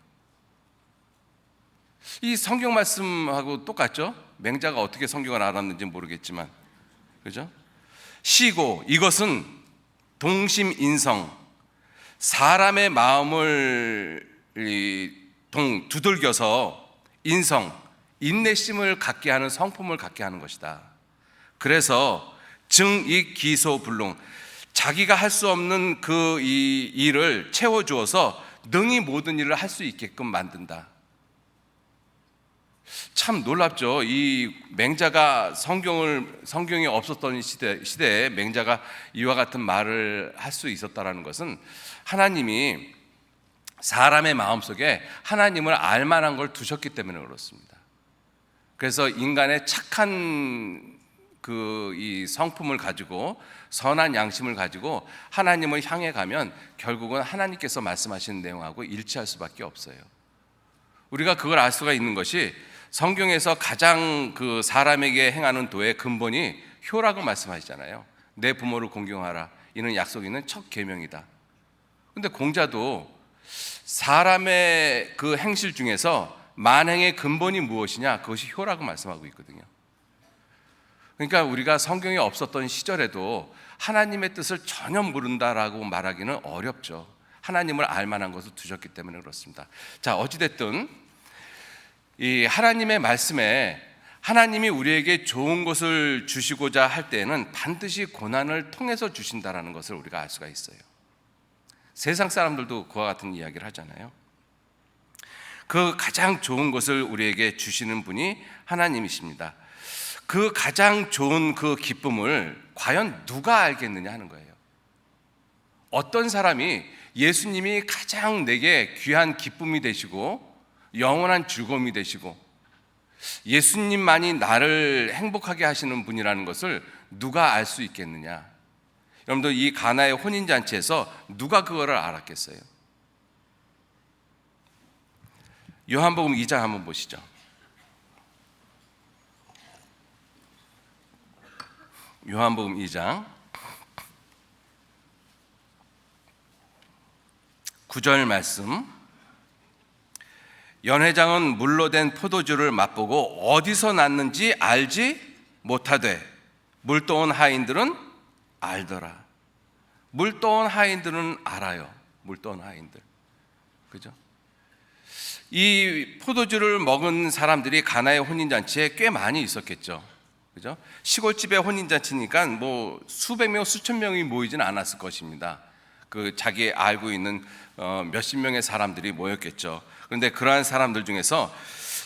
이 성경 말씀하고 똑같죠? 맹자가 어떻게 성경을 알았는지 모르겠지만, 그죠? 시고, 이것은 동심인성, 사람의 마음을 두들겨서 인성, 인내심을 갖게 하는 성품을 갖게 하는 것이다. 그래서 증익기소불능, 자기가 할 수 없는 그 이 일을 채워주어서 능히 모든 일을 할 수 있게끔 만든다. 참 놀랍죠. 이 맹자가 성경이 없었던 시대에 맹자가 이와 같은 말을 할 수 있었다라는 것은 하나님이 사람의 마음속에 하나님을 알만한 걸 두셨기 때문에 그렇습니다. 그래서 인간의 착한 이 성품을 가지고, 선한 양심을 가지고 하나님을 향해 가면 결국은 하나님께서 말씀하시는 내용하고 일치할 수밖에 없어요. 우리가 그걸 알 수가 있는 것이 성경에서 가장 그 사람에게 행하는 도의 근본이 효라고 말씀하시잖아요. 내 부모를 공경하라, 이는 약속 있는 첫 계명이다. 근데 공자도 사람의 그 행실 중에서 만행의 근본이 무엇이냐, 그것이 효라고 말씀하고 있거든요. 그러니까 우리가 성경이 없었던 시절에도 하나님의 뜻을 전혀 모른다라고 말하기는 어렵죠. 하나님을 알 만한 것을 두셨기 때문에 그렇습니다. 자, 어찌됐든 이 하나님의 말씀에 하나님이 우리에게 좋은 것을 주시고자 할 때에는 반드시 고난을 통해서 주신다라는 것을 우리가 알 수가 있어요. 세상 사람들도 그와 같은 이야기를 하잖아요. 그 가장 좋은 것을 우리에게 주시는 분이 하나님이십니다. 그 가장 좋은 그 기쁨을 과연 누가 알겠느냐 하는 거예요. 어떤 사람이 예수님이 가장 내게 귀한 기쁨이 되시고 영원한 즐거움이 되시고 예수님만이 나를 행복하게 하시는 분이라는 것을 누가 알 수 있겠느냐. 여러분들, 이 가나의 혼인잔치에서 누가 그거를 알았겠어요? 요한복음 2장 한번 보시죠. 요한복음 2장 9절 말씀. 연회장은 물로 된 포도주를 맛보고 어디서 났는지 알지 못하되 물 떠온 하인들은 알더라. 물 떠온 하인들은 알아요. 물 떠온 하인들, 그죠? 이 포도주를 먹은 사람들이 가나의 혼인잔치에 꽤 많이 있었겠죠, 그죠? 시골집의 혼인잔치니까 뭐 수백 명, 수천 명이 모이진 않았을 것입니다. 그 자기 알고 있는 몇십 명의 사람들이 모였겠죠. 그런데 그러한 사람들 중에서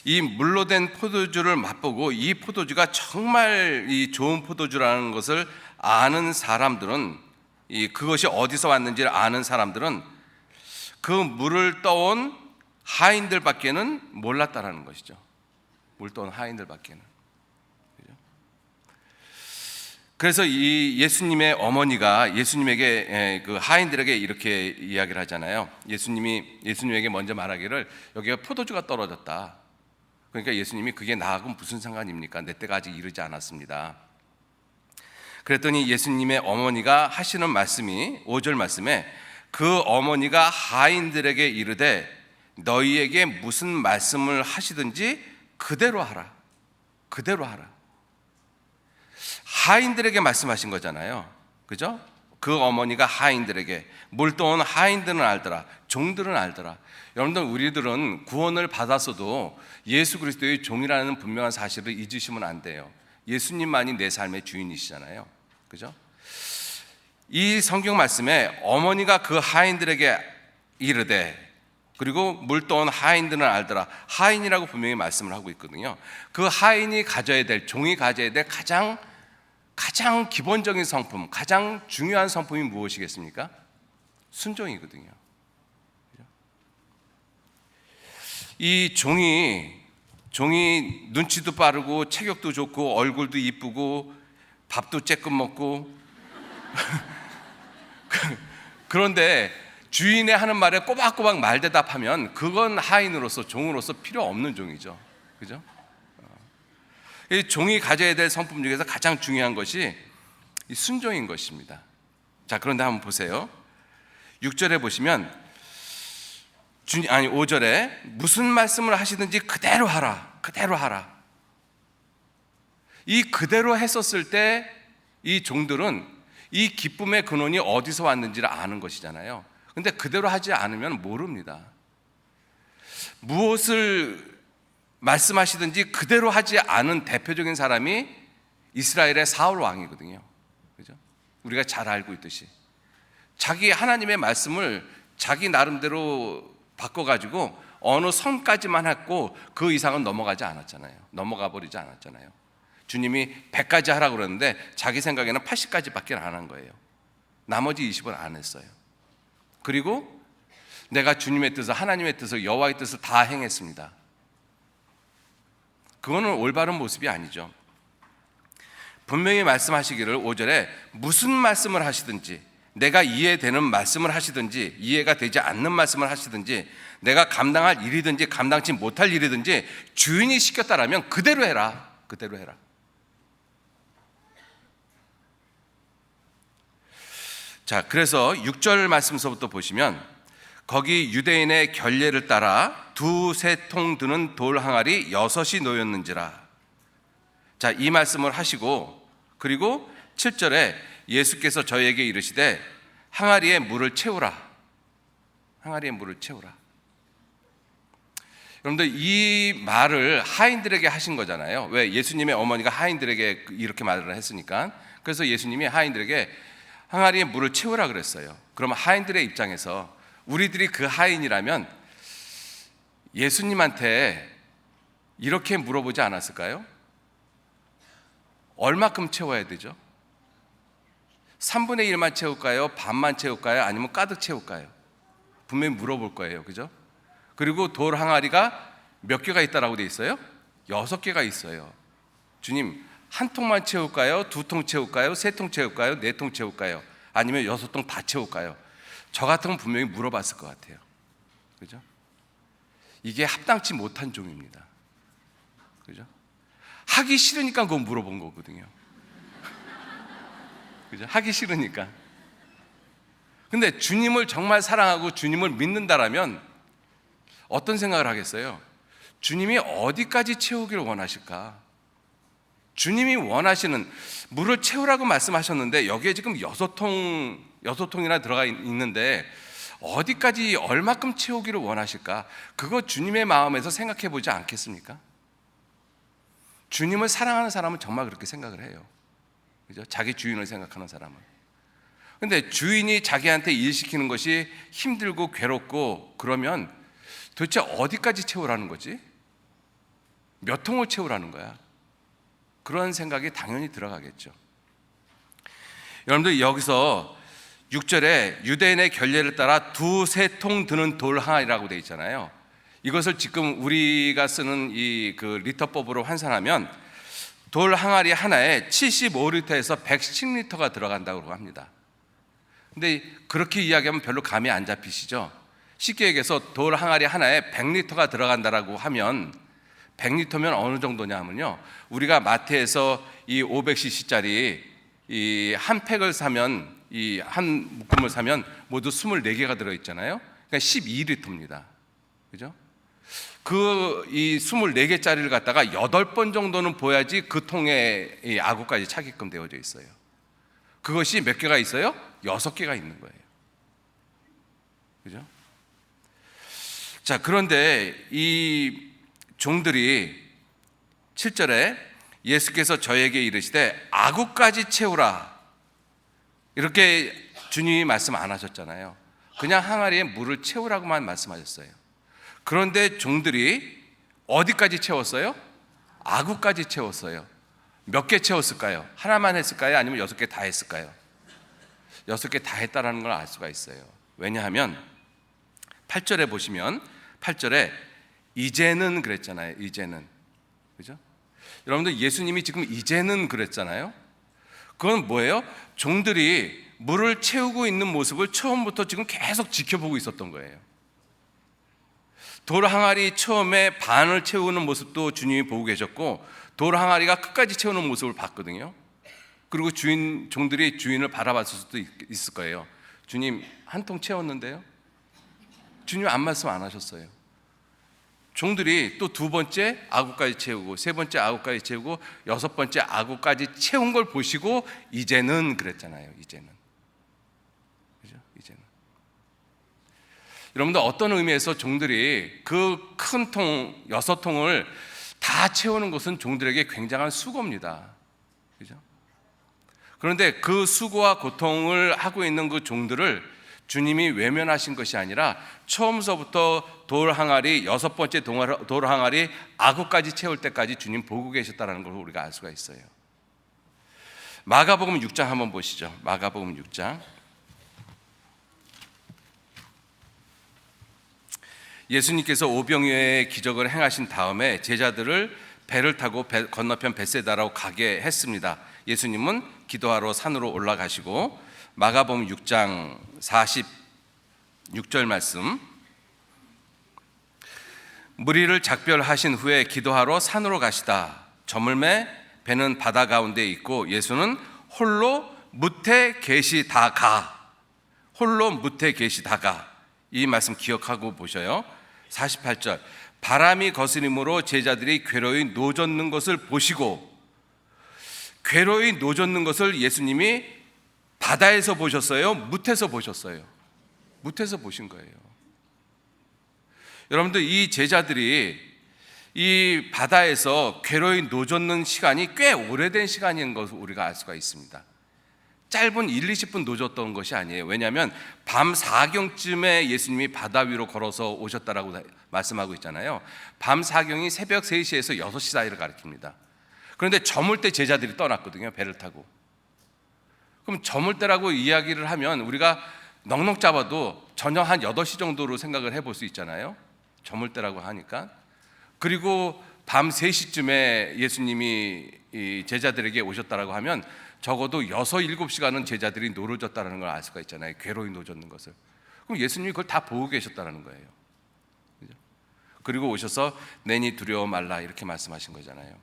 이 물로 된 포도주를 맛보고 이 포도주가 정말 이 좋은 포도주라는 것을 아는 사람들은 그것이 어디서 왔는지를 아는 사람들은 그 물을 떠온 하인들밖에는 몰랐다라는 것이죠. 물 떠온 하인들밖에는. 그래서 이 예수님의 어머니가 예수님에게 그 하인들에게 이렇게 이야기를 하잖아요. 예수님에게 먼저 말하기를 여기가 포도주가 떨어졌다. 그러니까 예수님이 그게 나하고 무슨 상관입니까? 내 때가 아직 이르지 않았습니다. 그랬더니 예수님의 어머니가 하시는 말씀이 5절 말씀에 그 어머니가 하인들에게 이르되 너희에게 무슨 말씀을 하시든지 그대로 하라. 그대로 하라. 하인들에게 말씀하신 거잖아요. 그죠? 그 어머니가 하인들에게, 물 떠온 하인들은 알더라. 종들은 알더라. 여러분들, 우리들은 구원을 받았어도 예수 그리스도의 종이라는 분명한 사실을 잊으시면 안 돼요. 예수님만이 내 삶의 주인이시잖아요. 그죠? 이 성경 말씀에 어머니가 그 하인들에게 이르되, 그리고 물 떠온 하인들은 알더라. 하인이라고 분명히 말씀을 하고 있거든요. 그 하인이 가져야 될, 종이 가져야 될 가장 기본적인 성품, 가장 중요한 성품이 무엇이겠습니까? 순종이거든요. 이 종이 눈치도 빠르고 체격도 좋고 얼굴도 이쁘고 밥도 쬐끔 먹고 그런데 주인의 하는 말에 꼬박꼬박 말대답하면 그건 하인으로서, 종으로서 필요 없는 종이죠. 그죠? 이 종이 가져야 될 성품 중에서 가장 중요한 것이 이 순종인 것입니다. 자, 그런데 한번 보세요. 6절에 보시면 5절에 무슨 말씀을 하시든지 그대로 하라. 그대로 하라. 이 그대로 했었을 때 이 종들은 이 기쁨의 근원이 어디서 왔는지를 아는 것이잖아요. 근데 그대로 하지 않으면 모릅니다. 무엇을 말씀하시든지 그대로 하지 않은 대표적인 사람이 이스라엘의 사울 왕이거든요. 그죠? 우리가 잘 알고 있듯이 자기 하나님의 말씀을 자기 나름대로 바꿔가지고 어느 선까지만 했고 그 이상은 넘어가 버리지 않았잖아요. 주님이 100가지 하라고 그러는데 자기 생각에는 80가지밖에 안 한 거예요. 나머지 20은 안 했어요. 그리고 내가 주님의 뜻을, 하나님의 뜻을, 여호와의 뜻을 다 행했습니다. 그거는 올바른 모습이 아니죠. 분명히 말씀하시기를 5절에 무슨 말씀을 하시든지, 내가 이해되는 말씀을 하시든지, 이해가 되지 않는 말씀을 하시든지, 내가 감당할 일이든지 감당치 못할 일이든지 주인이 시켰다라면 그대로 해라. 그대로 해라. 자, 그래서 6절 말씀서부터 보시면 거기 유대인의 결례를 따라 2-3통 드는 돌 항아리 6이 놓였는지라. 자, 이 말씀을 하시고, 그리고 7절에 예수께서 저희에게 이르시되 항아리에 물을 채우라. 항아리에 물을 채우라. 여러분들, 이 말을 하인들에게 하신 거잖아요. 왜? 예수님의 어머니가 하인들에게 이렇게 말을 했으니까. 그래서 예수님이 하인들에게 항아리에 물을 채우라 그랬어요. 그러면 하인들의 입장에서 우리들이 그 하인이라면 예수님한테 이렇게 물어보지 않았을까요? 얼마큼 채워야 되죠? 3분의 1만 채울까요? 반만 채울까요? 아니면 가득 채울까요? 분명히 물어볼 거예요. 그죠? 그리고 돌 항아리가 몇 개가 있다라고 되어 있어요? 6개가 있어요. 주님, 한 통만 채울까요? 2통 채울까요? 3통 채울까요? 4통 채울까요? 아니면 6통 다 채울까요? 저 같으면 분명히 물어봤을 것 같아요. 그죠? 이게 합당치 못한 종입니다. 그죠? 하기 싫으니까 그거 물어본 거거든요. 그죠? 하기 싫으니까. 근데 주님을 정말 사랑하고 주님을 믿는다라면 어떤 생각을 하겠어요? 주님이 어디까지 채우기를 원하실까? 주님이 원하시는 물을 채우라고 말씀하셨는데 여기에 지금 6통이나 들어가 있는데 어디까지 얼마큼 채우기를 원하실까? 그거 주님의 마음에서 생각해 보지 않겠습니까? 주님을 사랑하는 사람은 정말 그렇게 생각을 해요. 그죠? 자기 주인을 생각하는 사람은. 근데 주인이 자기한테 일 시키는 것이 힘들고 괴롭고 그러면 도대체 어디까지 채우라는 거지? 몇 통을 채우라는 거야? 그런 생각이 당연히 들어가겠죠. 여러분들, 여기서 6절에 유대인의 결례를 따라 두세 통 드는 돌 항아리라고 되어 있잖아요. 이것을 지금 우리가 쓰는 이 그 리터법으로 환산하면 돌 항아리 하나에 75리터에서 110리터가 들어간다고 합니다. 근데 그렇게 이야기하면 별로 감이 안 잡히시죠? 쉽게 얘기해서 돌 항아리 하나에 100리터가 들어간다라고 하면 100리터면 어느 정도냐 하면요, 우리가 마트에서 이 500cc짜리 이 한 팩을 사면, 이 한 묶음을 사면 모두 24개가 들어있잖아요. 그러니까 12리터입니다. 그죠? 이 24개짜리를 갖다가 8번 정도는 보야지 그 통에 이 아구까지 차게끔 되어져 있어요. 그것이 몇 개가 있어요? 6개가 있는 거예요. 그죠? 자, 그런데 이 종들이 7절에 예수께서 저에게 이르시되 아구까지 채우라, 이렇게 주님이 말씀 안 하셨잖아요. 그냥 항아리에 물을 채우라고만 말씀하셨어요. 그런데 종들이 어디까지 채웠어요? 아구까지 채웠어요. 몇 개 채웠을까요? 하나만 했을까요? 아니면 6개 다 했을까요? 6개 다 했다라는 걸 알 수가 있어요. 왜냐하면 8절에 보시면 8절에 이제는 그랬잖아요. 이제는. 그죠? 여러분들, 예수님이 지금 이제는 그랬잖아요. 그건 뭐예요? 종들이 물을 채우고 있는 모습을 처음부터 지금 계속 지켜보고 있었던 거예요. 돌 항아리 처음에 반을 채우는 모습도 주님이 보고 계셨고, 돌 항아리가 끝까지 채우는 모습을 봤거든요. 그리고 종들이 주인을 바라봤을 수도 있을 거예요. 주님, 한 통 채웠는데요? 주님 아무 말씀 안 하셨어요. 종들이 또 2번째 아구까지 채우고, 3번째 아구까지 채우고, 6번째 아구까지 채운 걸 보시고 이제는 그랬잖아요. 이제는. 그죠? 이제는. 여러분들, 어떤 의미에서 종들이 그 큰 통 6통을 다 채우는 것은 종들에게 굉장한 수고입니다. 그죠? 그런데 그 수고와 고통을 하고 있는 그 종들을 주님이 외면하신 것이 아니라 처음서부터 돌 항아리, 6번째 돌 항아리 아구까지 채울 때까지 주님 보고 계셨다는 걸 우리가 알 수가 있어요. 마가복음 6장 한번 보시죠. 마가복음 6장. 예수님께서 오병이어의 기적을 행하신 다음에 제자들을 배를 타고 건너편 벳세다로 가게 했습니다. 예수님은 기도하러 산으로 올라가시고, 마가복음 6장 46절 말씀, 무리를 작별하신 후에 기도하러 산으로 가시다 저물매 배는 바다 가운데 있고 예수는 홀로 무태 계시다가, 홀로 무태 계시다가, 이 말씀 기억하고 보셔요. 48절, 바람이 거스림으로 제자들이 괴로이 노젓는 것을 보시고, 괴로이 노젓는 것을 예수님이 바다에서 보셨어요? 무태에서 보셨어요? 무태에서 보신 거예요. 여러분들, 이 제자들이 이 바다에서 괴로이 노젓는 시간이 꽤 오래된 시간인 것을 우리가 알 수가 있습니다. 짧은 1, 20분 노졌던 것이 아니에요. 왜냐하면 밤 4경쯤에 예수님이 바다 위로 걸어서 오셨다라고 말씀하고 있잖아요. 밤 4경이 새벽 3시에서 6시 사이를 가리킵니다. 그런데 저물 때 제자들이 떠났거든요. 배를 타고. 그럼 저물 때라고 이야기를 하면 우리가 넉넉 잡아도 저녁 한 8시 정도로 생각을 해볼 수 있잖아요. 저물 때라고 하니까. 그리고 밤 3시쯤에 예수님이 이 제자들에게 오셨다라고 하면 적어도 6, 7시간은 제자들이 노려졌다는 걸 알 수가 있잖아요. 괴로이 노젓는 것을. 그럼 예수님이 그걸 다 보고 계셨다는 거예요. 그죠? 그리고 오셔서 내니 두려워 말라, 이렇게 말씀하신 거잖아요.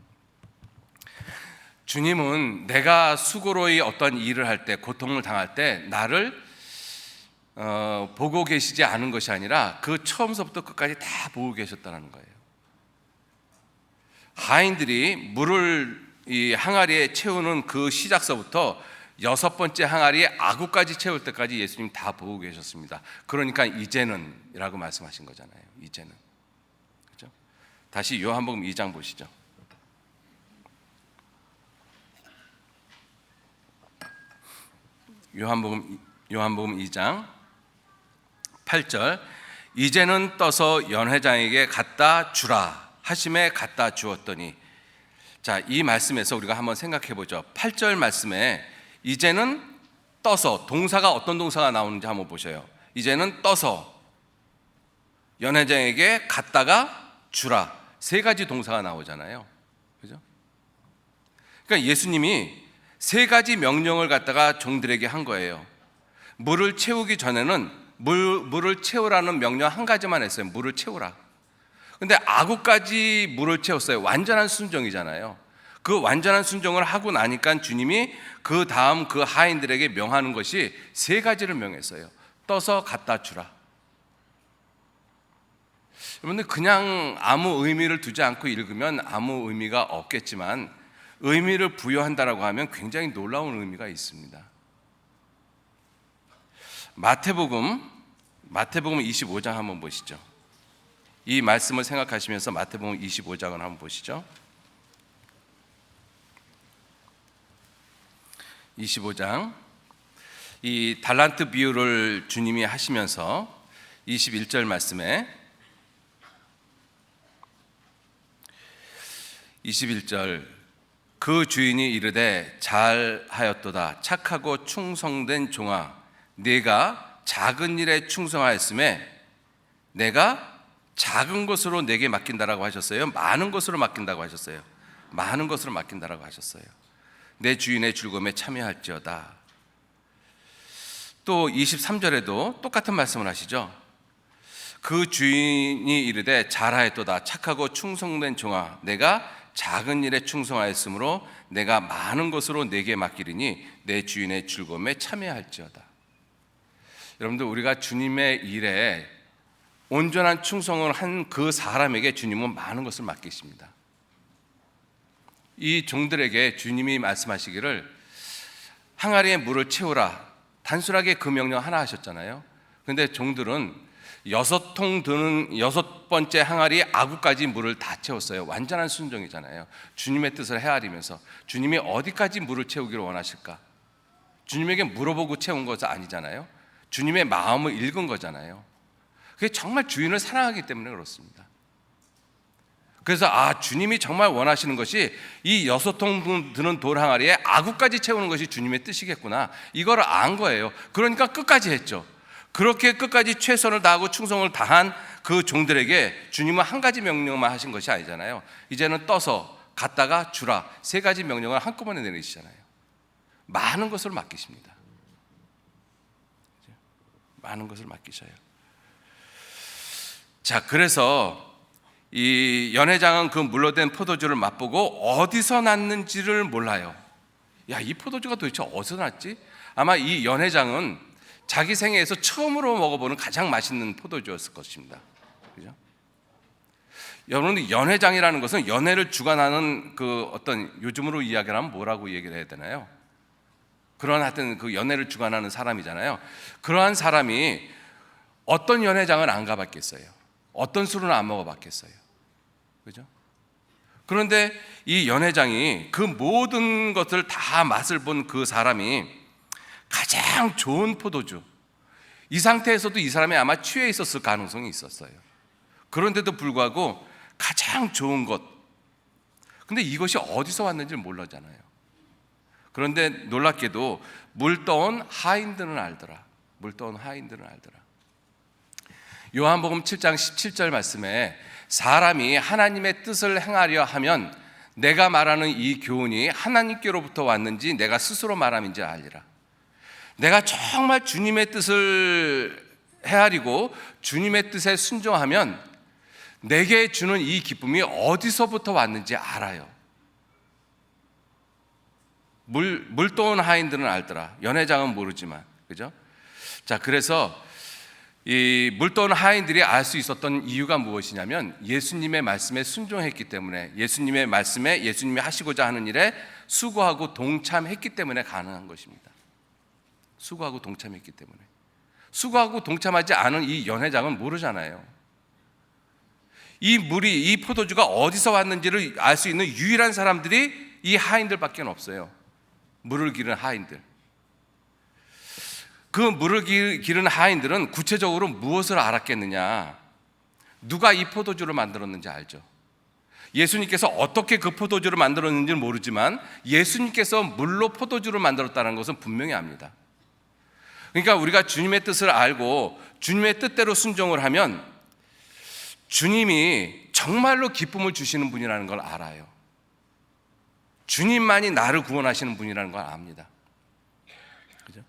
주님은 내가 수고로이 어떤 일을 할 때, 고통을 당할 때 나를 보고 계시지 않은 것이 아니라 그 처음서부터 끝까지 다 보고 계셨다는 거예요. 하인들이 물을 이 항아리에 채우는 그 시작서부터 6번째 항아리에 아구까지 채울 때까지 예수님 다 보고 계셨습니다. 그러니까 이제는 이라고 말씀하신 거잖아요. 이제는. 그렇죠? 다시 요한복음 2장 보시죠. 요한복음 2장 8절, 이제는 떠서 연회장에게 갖다 주라 하심에 갖다 주었더니. 자, 이 말씀에서 우리가 한번 생각해 보죠. 8절 말씀에 이제는 떠서, 동사가 어떤 동사가 나오는지 한번 보셔요. 이제는 떠서 연회장에게 갖다가 주라. 세 가지 동사가 나오잖아요. 그죠? 그러니까 예수님이 세 가지 명령을 갖다가 종들에게 한 거예요. 물을 채우기 전에는 물을 채우라는 명령 한 가지만 했어요. 물을 채우라. 근데 아구까지 물을 채웠어요. 완전한 순종이잖아요. 그 완전한 순종을 하고 나니까 주님이 그 다음 그 하인들에게 명하는 것이 세 가지를 명했어요. 떠서 갖다 주라. 여러분들 그냥 아무 의미를 두지 않고 읽으면 아무 의미가 없겠지만 의미를 부여한다라고 하면 굉장히 놀라운 의미가 있습니다. 마태복음 25장 한번 보시죠. 이 말씀을 생각하시면서 마태복음 25장을 한번 보시죠. 25장, 이 달란트 비유를 주님이 하시면서 21절 말씀에 21절, 그 주인이 이르되 잘하였도다 착하고 충성된 종아, 네가 작은 일에 충성하였음에 내가 작은 것으로 내게 맡긴다라고 하셨어요? 많은 것으로 맡긴다고 하셨어요? 많은 것으로 맡긴다라고 하셨어요. 내 주인의 즐거움에 참여할지어다. 또 23절에도 똑같은 말씀을 하시죠. 그 주인이 이르되 잘하였도다 착하고 충성된 종아, 내가 작은 일에 충성하였으므로 내가 많은 것으로 내게 맡기리니 내 주인의 즐거움에 참여할지어다. 여러분들, 우리가 주님의 일에 온전한 충성을 한 그 사람에게 주님은 많은 것을 맡기십니다. 이 종들에게 주님이 말씀하시기를 항아리에 물을 채우라, 단순하게 그 명령 하나 하셨잖아요. 그런데 종들은 6통 드는 6번째 항아리에 아구까지 물을 다 채웠어요. 완전한 순종이잖아요. 주님의 뜻을 헤아리면서 주님이 어디까지 물을 채우기를 원하실까? 주님에게 물어보고 채운 것은 아니잖아요. 주님의 마음을 읽은 거잖아요. 그게 정말 주인을 사랑하기 때문에 그렇습니다. 그래서 주님이 정말 원하시는 것이 이 6통 드는 돌 항아리에 아구까지 채우는 것이 주님의 뜻이겠구나, 이거를 안 거예요. 그러니까 끝까지 했죠. 그렇게 끝까지 최선을 다하고 충성을 다한 그 종들에게 주님은 한 가지 명령만 하신 것이 아니잖아요. 이제는 떠서 갖다가 주라, 세 가지 명령을 한꺼번에 내리시잖아요. 많은 것을 맡기십니다. 많은 것을 맡기셔요. 자, 그래서 이 연회장은 그 물로 된 포도주를 맛보고 어디서 났는지를 몰라요. 야, 이 포도주가 도대체 어디서 났지? 아마 이 연회장은 자기 생애에서 처음으로 먹어보는 가장 맛있는 포도주였을 것입니다. 그죠? 여러분, 연회장이라는 것은 연회를 주관하는 그 어떤, 요즘으로 이야기를 하면 뭐라고 얘기를 해야 되나요? 그런 하여튼 그 연회를 주관하는 사람이잖아요. 그러한 사람이 어떤 연회장을 안 가봤겠어요? 어떤 술은 안 먹어봤겠어요? 그죠? 그런데 이 연회장이 그 모든 것을 다 맛을 본 그 사람이 가장 좋은 포도주, 이 상태에서도 이 사람이 아마 취해 있었을 가능성이 있었어요. 그런데도 불구하고 가장 좋은 것, 근데 이것이 어디서 왔는지 모르잖아요. 그런데 놀랍게도 물 떠온 하인들은 알더라. 물 떠온 하인들은 알더라. 요한복음 7장 17절 말씀에 사람이 하나님의 뜻을 행하려 하면 내가 말하는 이 교훈이 하나님께로부터 왔는지 내가 스스로 말함인지 알리라. 내가 정말 주님의 뜻을 헤아리고 주님의 뜻에 순종하면 내게 주는 이 기쁨이 어디서부터 왔는지 알아요. 물 떠온 하인들은 알더라. 연회장은 모르지만, 그죠? 자, 그래서 이 물 떠온 하인들이 알 수 있었던 이유가 무엇이냐면 예수님의 말씀에 순종했기 때문에, 예수님의 말씀에 예수님이 하시고자 하는 일에 수고하고 동참했기 때문에 가능한 것입니다. 수고하고 동참했기 때문에. 수고하고 동참하지 않은 이 연회장은 모르잖아요. 이 물이, 이 포도주가 어디서 왔는지를 알 수 있는 유일한 사람들이 이 하인들밖에 없어요. 물을 기른 하인들. 그 물을 기른 하인들은 구체적으로 무엇을 알았겠느냐? 누가 이 포도주를 만들었는지 알죠. 예수님께서 어떻게 그 포도주를 만들었는지는 모르지만 예수님께서 물로 포도주를 만들었다는 것은 분명히 압니다. 그러니까 우리가 주님의 뜻을 알고 주님의 뜻대로 순종을 하면 주님이 정말로 기쁨을 주시는 분이라는 걸 알아요. 주님만이 나를 구원하시는 분이라는 걸 압니다. 그죠?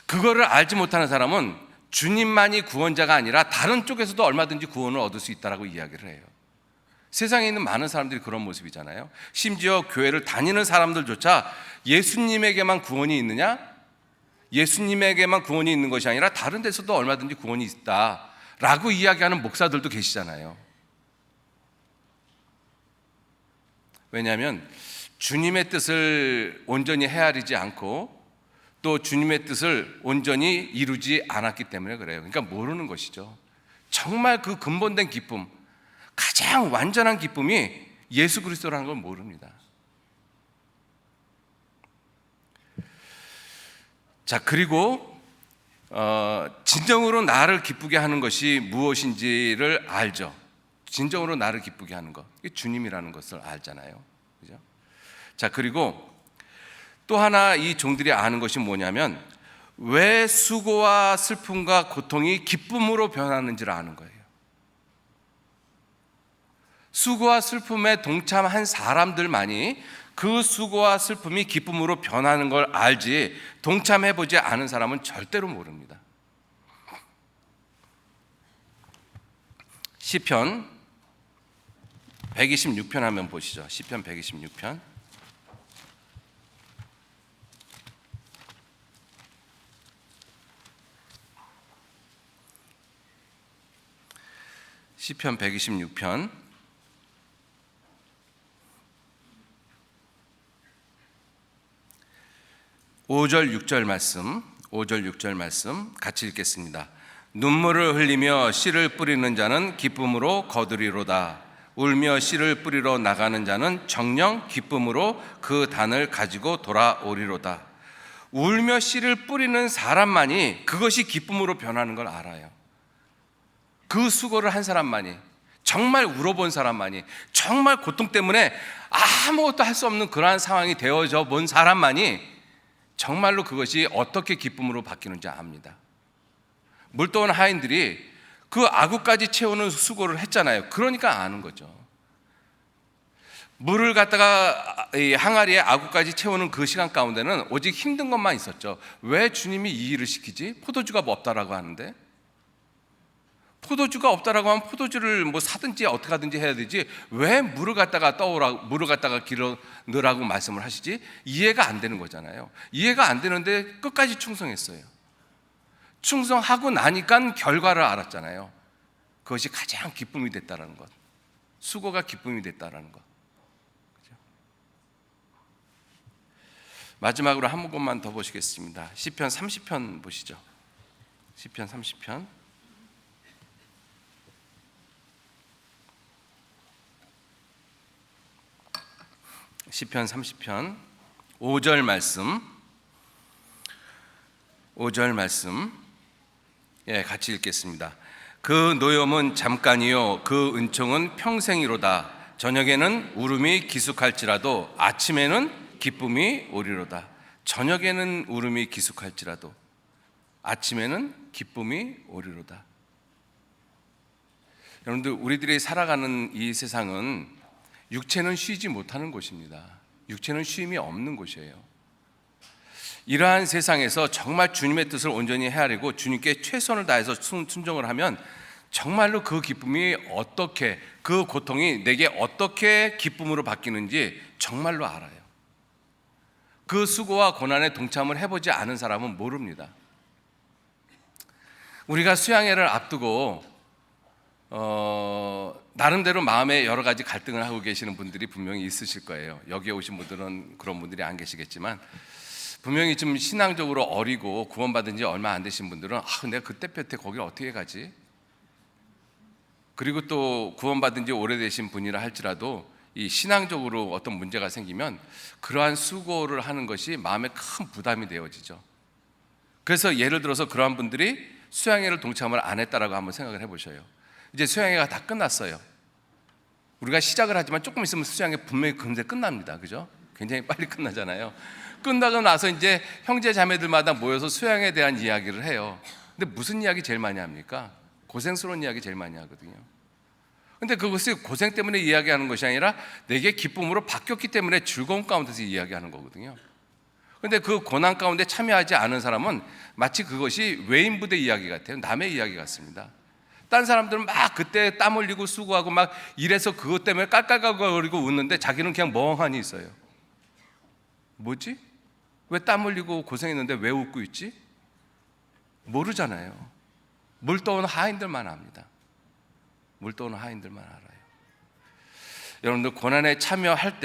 그거를 알지 못하는 사람은 주님만이 구원자가 아니라 다른 쪽에서도 얼마든지 구원을 얻을 수 있다라고 이야기를 해요. 세상에 있는 많은 사람들이 그런 모습이잖아요. 심지어 교회를 다니는 사람들조차 예수님에게만 구원이 있느냐? 예수님에게만 구원이 있는 것이 아니라 다른 데서도 얼마든지 구원이 있다라고 이야기하는 목사들도 계시잖아요. 왜냐하면 주님의 뜻을 온전히 헤아리지 않고 또 주님의 뜻을 온전히 이루지 않았기 때문에 그래요. 그러니까 모르는 것이죠. 정말 그 근본된 기쁨, 가장 완전한 기쁨이 예수 그리스도라는 걸 모릅니다. 자, 그리고 진정으로 나를 기쁘게 하는 것이 무엇인지를 알죠. 진정으로 나를 기쁘게 하는 것, 이게 주님이라는 것을 알잖아요. 그죠? 자, 그리고 또 하나 이 종들이 아는 것이 뭐냐면 왜 수고와 슬픔과 고통이 기쁨으로 변하는지를 아는 거예요. 수고와 슬픔에 동참한 사람들만이 그 수고와 슬픔이 기쁨으로 변하는 걸 알지 동참해보지 않은 사람은 절대로 모릅니다. 시편 126편 한번 보시죠. 시편 126편. 시편 126편 5절 6절 말씀, 5절 6절 말씀 같이 읽겠습니다. 눈물을 흘리며 씨를 뿌리는 자는 기쁨으로 거두리로다. 울며 씨를 뿌리러 나가는 자는 정녕 기쁨으로 그 단을 가지고 돌아오리로다. 울며 씨를 뿌리는 사람만이 그것이 기쁨으로 변하는 걸 알아요. 그 수고를 한 사람만이, 정말 울어본 사람만이, 정말 고통 때문에 아무것도 할 수 없는 그러한 상황이 되어져 본 사람만이 정말로 그것이 어떻게 기쁨으로 바뀌는지 압니다. 물도원 하인들이 그 아구까지 채우는 수고를 했잖아요. 그러니까 아는 거죠. 물을 갖다가 이 항아리에 아구까지 채우는 그 시간 가운데는 오직 힘든 것만 있었죠. 왜 주님이 이 일을 시키지? 포도주가 없다라고 하는데, 포도주가 없다라고 하면 포도주를 뭐 사든지 어떻게 하든지 해야 되지 왜 물을 갖다가 물을 갖다가 길어 넣으라고 말씀을 하시지? 이해가 안 되는 거잖아요. 이해가 안 되는데 끝까지 충성했어요. 충성하고 나니까 결과를 알았잖아요. 그것이 가장 기쁨이 됐다라는 것, 수고가 기쁨이 됐다라는 것. 그렇죠? 마지막으로 한 번만 더 보시겠습니다. 시편 30편 보시죠. 시편 30편. 시편 30편 5절 말씀, 5절 말씀 같이 읽겠습니다. 그 노염은 잠깐이요 그 은총은 평생이로다. 저녁에는 울음이 기숙할지라도 아침에는 기쁨이 오리로다. 저녁에는 울음이 기숙할지라도 아침에는 기쁨이 오리로다. 여러분들, 우리들이 살아가는 이 세상은 육체는 쉬지 못하는 곳입니다. 육체는 쉼이 없는 곳이에요. 이러한 세상에서 정말 주님의 뜻을 온전히 헤아리고 주님께 최선을 다해서 순종을 하면 정말로 그 기쁨이 어떻게, 그 고통이 내게 어떻게 기쁨으로 바뀌는지 정말로 알아요. 그 수고와 고난에 동참을 해보지 않은 사람은 모릅니다. 우리가 수양회를 앞두고 나름대로 마음에 여러 가지 갈등을 하고 계시는 분들이 분명히 있으실 거예요. 여기에 오신 분들은 그런 분들이 안 계시겠지만 분명히 좀 신앙적으로 어리고 구원받은 지 얼마 안 되신 분들은 내가 그때 볕에 거길 어떻게 가지? 그리고 또 구원받은 지 오래되신 분이라 할지라도 이 신앙적으로 어떤 문제가 생기면 그러한 수고를 하는 것이 마음에 큰 부담이 되어지죠. 그래서 예를 들어서 그러한 분들이 수양회를 동참을 안 했다라고 한번 생각을 해보셔요. 이제 수양회가 다 끝났어요. 우리가 시작을 하지만 조금 있으면 수양회 분명히 금세 끝납니다. 그죠? 굉장히 빨리 끝나잖아요. 끝나고 나서 이제 형제 자매들마다 모여서 수양에 대한 이야기를 해요. 근데 무슨 이야기 제일 많이 합니까? 고생스러운 이야기 제일 많이 하거든요. 근데 그것이 고생 때문에 이야기하는 것이 아니라 내게 기쁨으로 바뀌었기 때문에 즐거움 가운데서 이야기하는 거거든요. 근데 그 고난 가운데 참여하지 않은 사람은 마치 그것이 외인부대 이야기 같아요. 남의 이야기 같습니다. 딴 사람들은 막 그때 땀 흘리고 수고하고 막 일해서 그것 때문에 깔깔깔거리고 웃는데 자기는 그냥 멍하니 있어요. 뭐지? 왜 땀 흘리고 고생했는데 왜 웃고 있지? 모르잖아요. 물 떠오는 하인들만 압니다. 물 떠오는 하인들만 알아요. 여러분들 고난에 참여할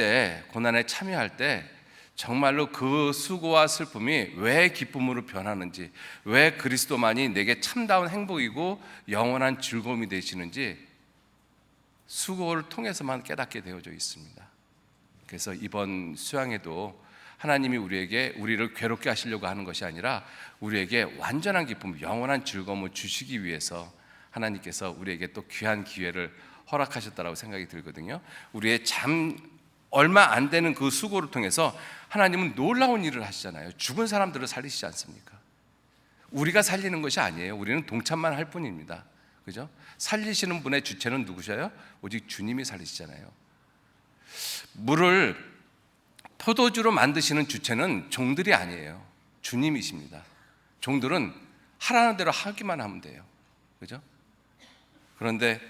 때 정말로 그 수고와 슬픔이 왜 기쁨으로 변하는지, 왜 그리스도만이 내게 참다운 행복이고 영원한 즐거움이 되시는지 수고를 통해서만 깨닫게 되어져 있습니다. 그래서 이번 수양에도 하나님이 우리를 괴롭게 하시려고 하는 것이 아니라 우리에게 완전한 기쁨, 영원한 즐거움을 주시기 위해서 하나님께서 우리에게 또 귀한 기회를 허락하셨다라고 생각이 들거든요. 우리의 얼마 안 되는 그 수고를 통해서 하나님은 놀라운 일을 하시잖아요. 죽은 사람들을 살리시지 않습니까? 우리가 살리는 것이 아니에요. 우리는 동참만 할 뿐입니다. 그죠? 살리시는 분의 주체는 누구셔요? 오직 주님이 살리시잖아요. 물을 포도주로 만드시는 주체는 종들이 아니에요. 주님이십니다. 종들은 하라는 대로 하기만 하면 돼요. 그죠? 그런데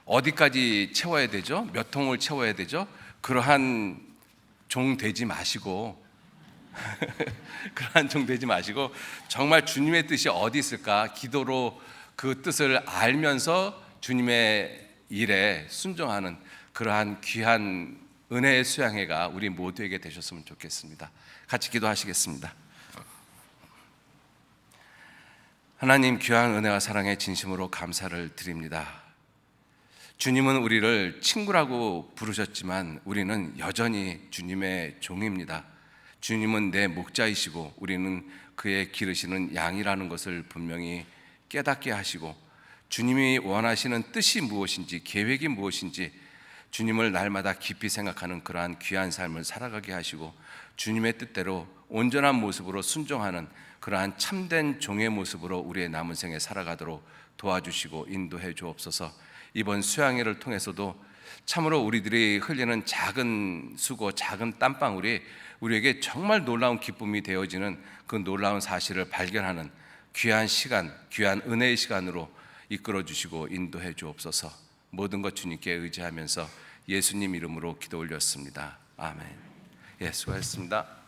어디까지 채워야 되죠? 몇 통을 채워야 되죠? 그러한 종 되지 마시고 그러한 종 되지 마시고 정말 주님의 뜻이 어디 있을까 기도로 그 뜻을 알면서 주님의 일에 순종하는 그러한 귀한 은혜의 수양회가 우리 모두에게 되셨으면 좋겠습니다. 같이 기도하시겠습니다. 하나님, 귀한 은혜와 사랑에 진심으로 감사를 드립니다. 주님은 우리를 친구라고 부르셨지만 우리는 여전히 주님의 종입니다. 주님은 내 목자이시고 우리는 그의 기르시는 양이라는 것을 분명히 깨닫게 하시고, 주님이 원하시는 뜻이 무엇인지, 계획이 무엇인지 주님을 날마다 깊이 생각하는 그러한 귀한 삶을 살아가게 하시고, 주님의 뜻대로 온전한 모습으로 순종하는 그러한 참된 종의 모습으로 우리의 남은 생에 살아가도록 도와주시고 인도해 주옵소서. 이번 수양회를 통해서도 참으로 우리들이 흘리는 작은 수고, 작은 땀방울이 우리에게 정말 놀라운 기쁨이 되어지는 그 놀라운 사실을 발견하는 귀한 시간, 귀한 은혜의 시간으로 이끌어 주시고 인도해 주옵소서. 모든 것 주님께 의지하면서 예수님 이름으로 기도 올렸습니다. 아멘. 예, 수고하셨습니다.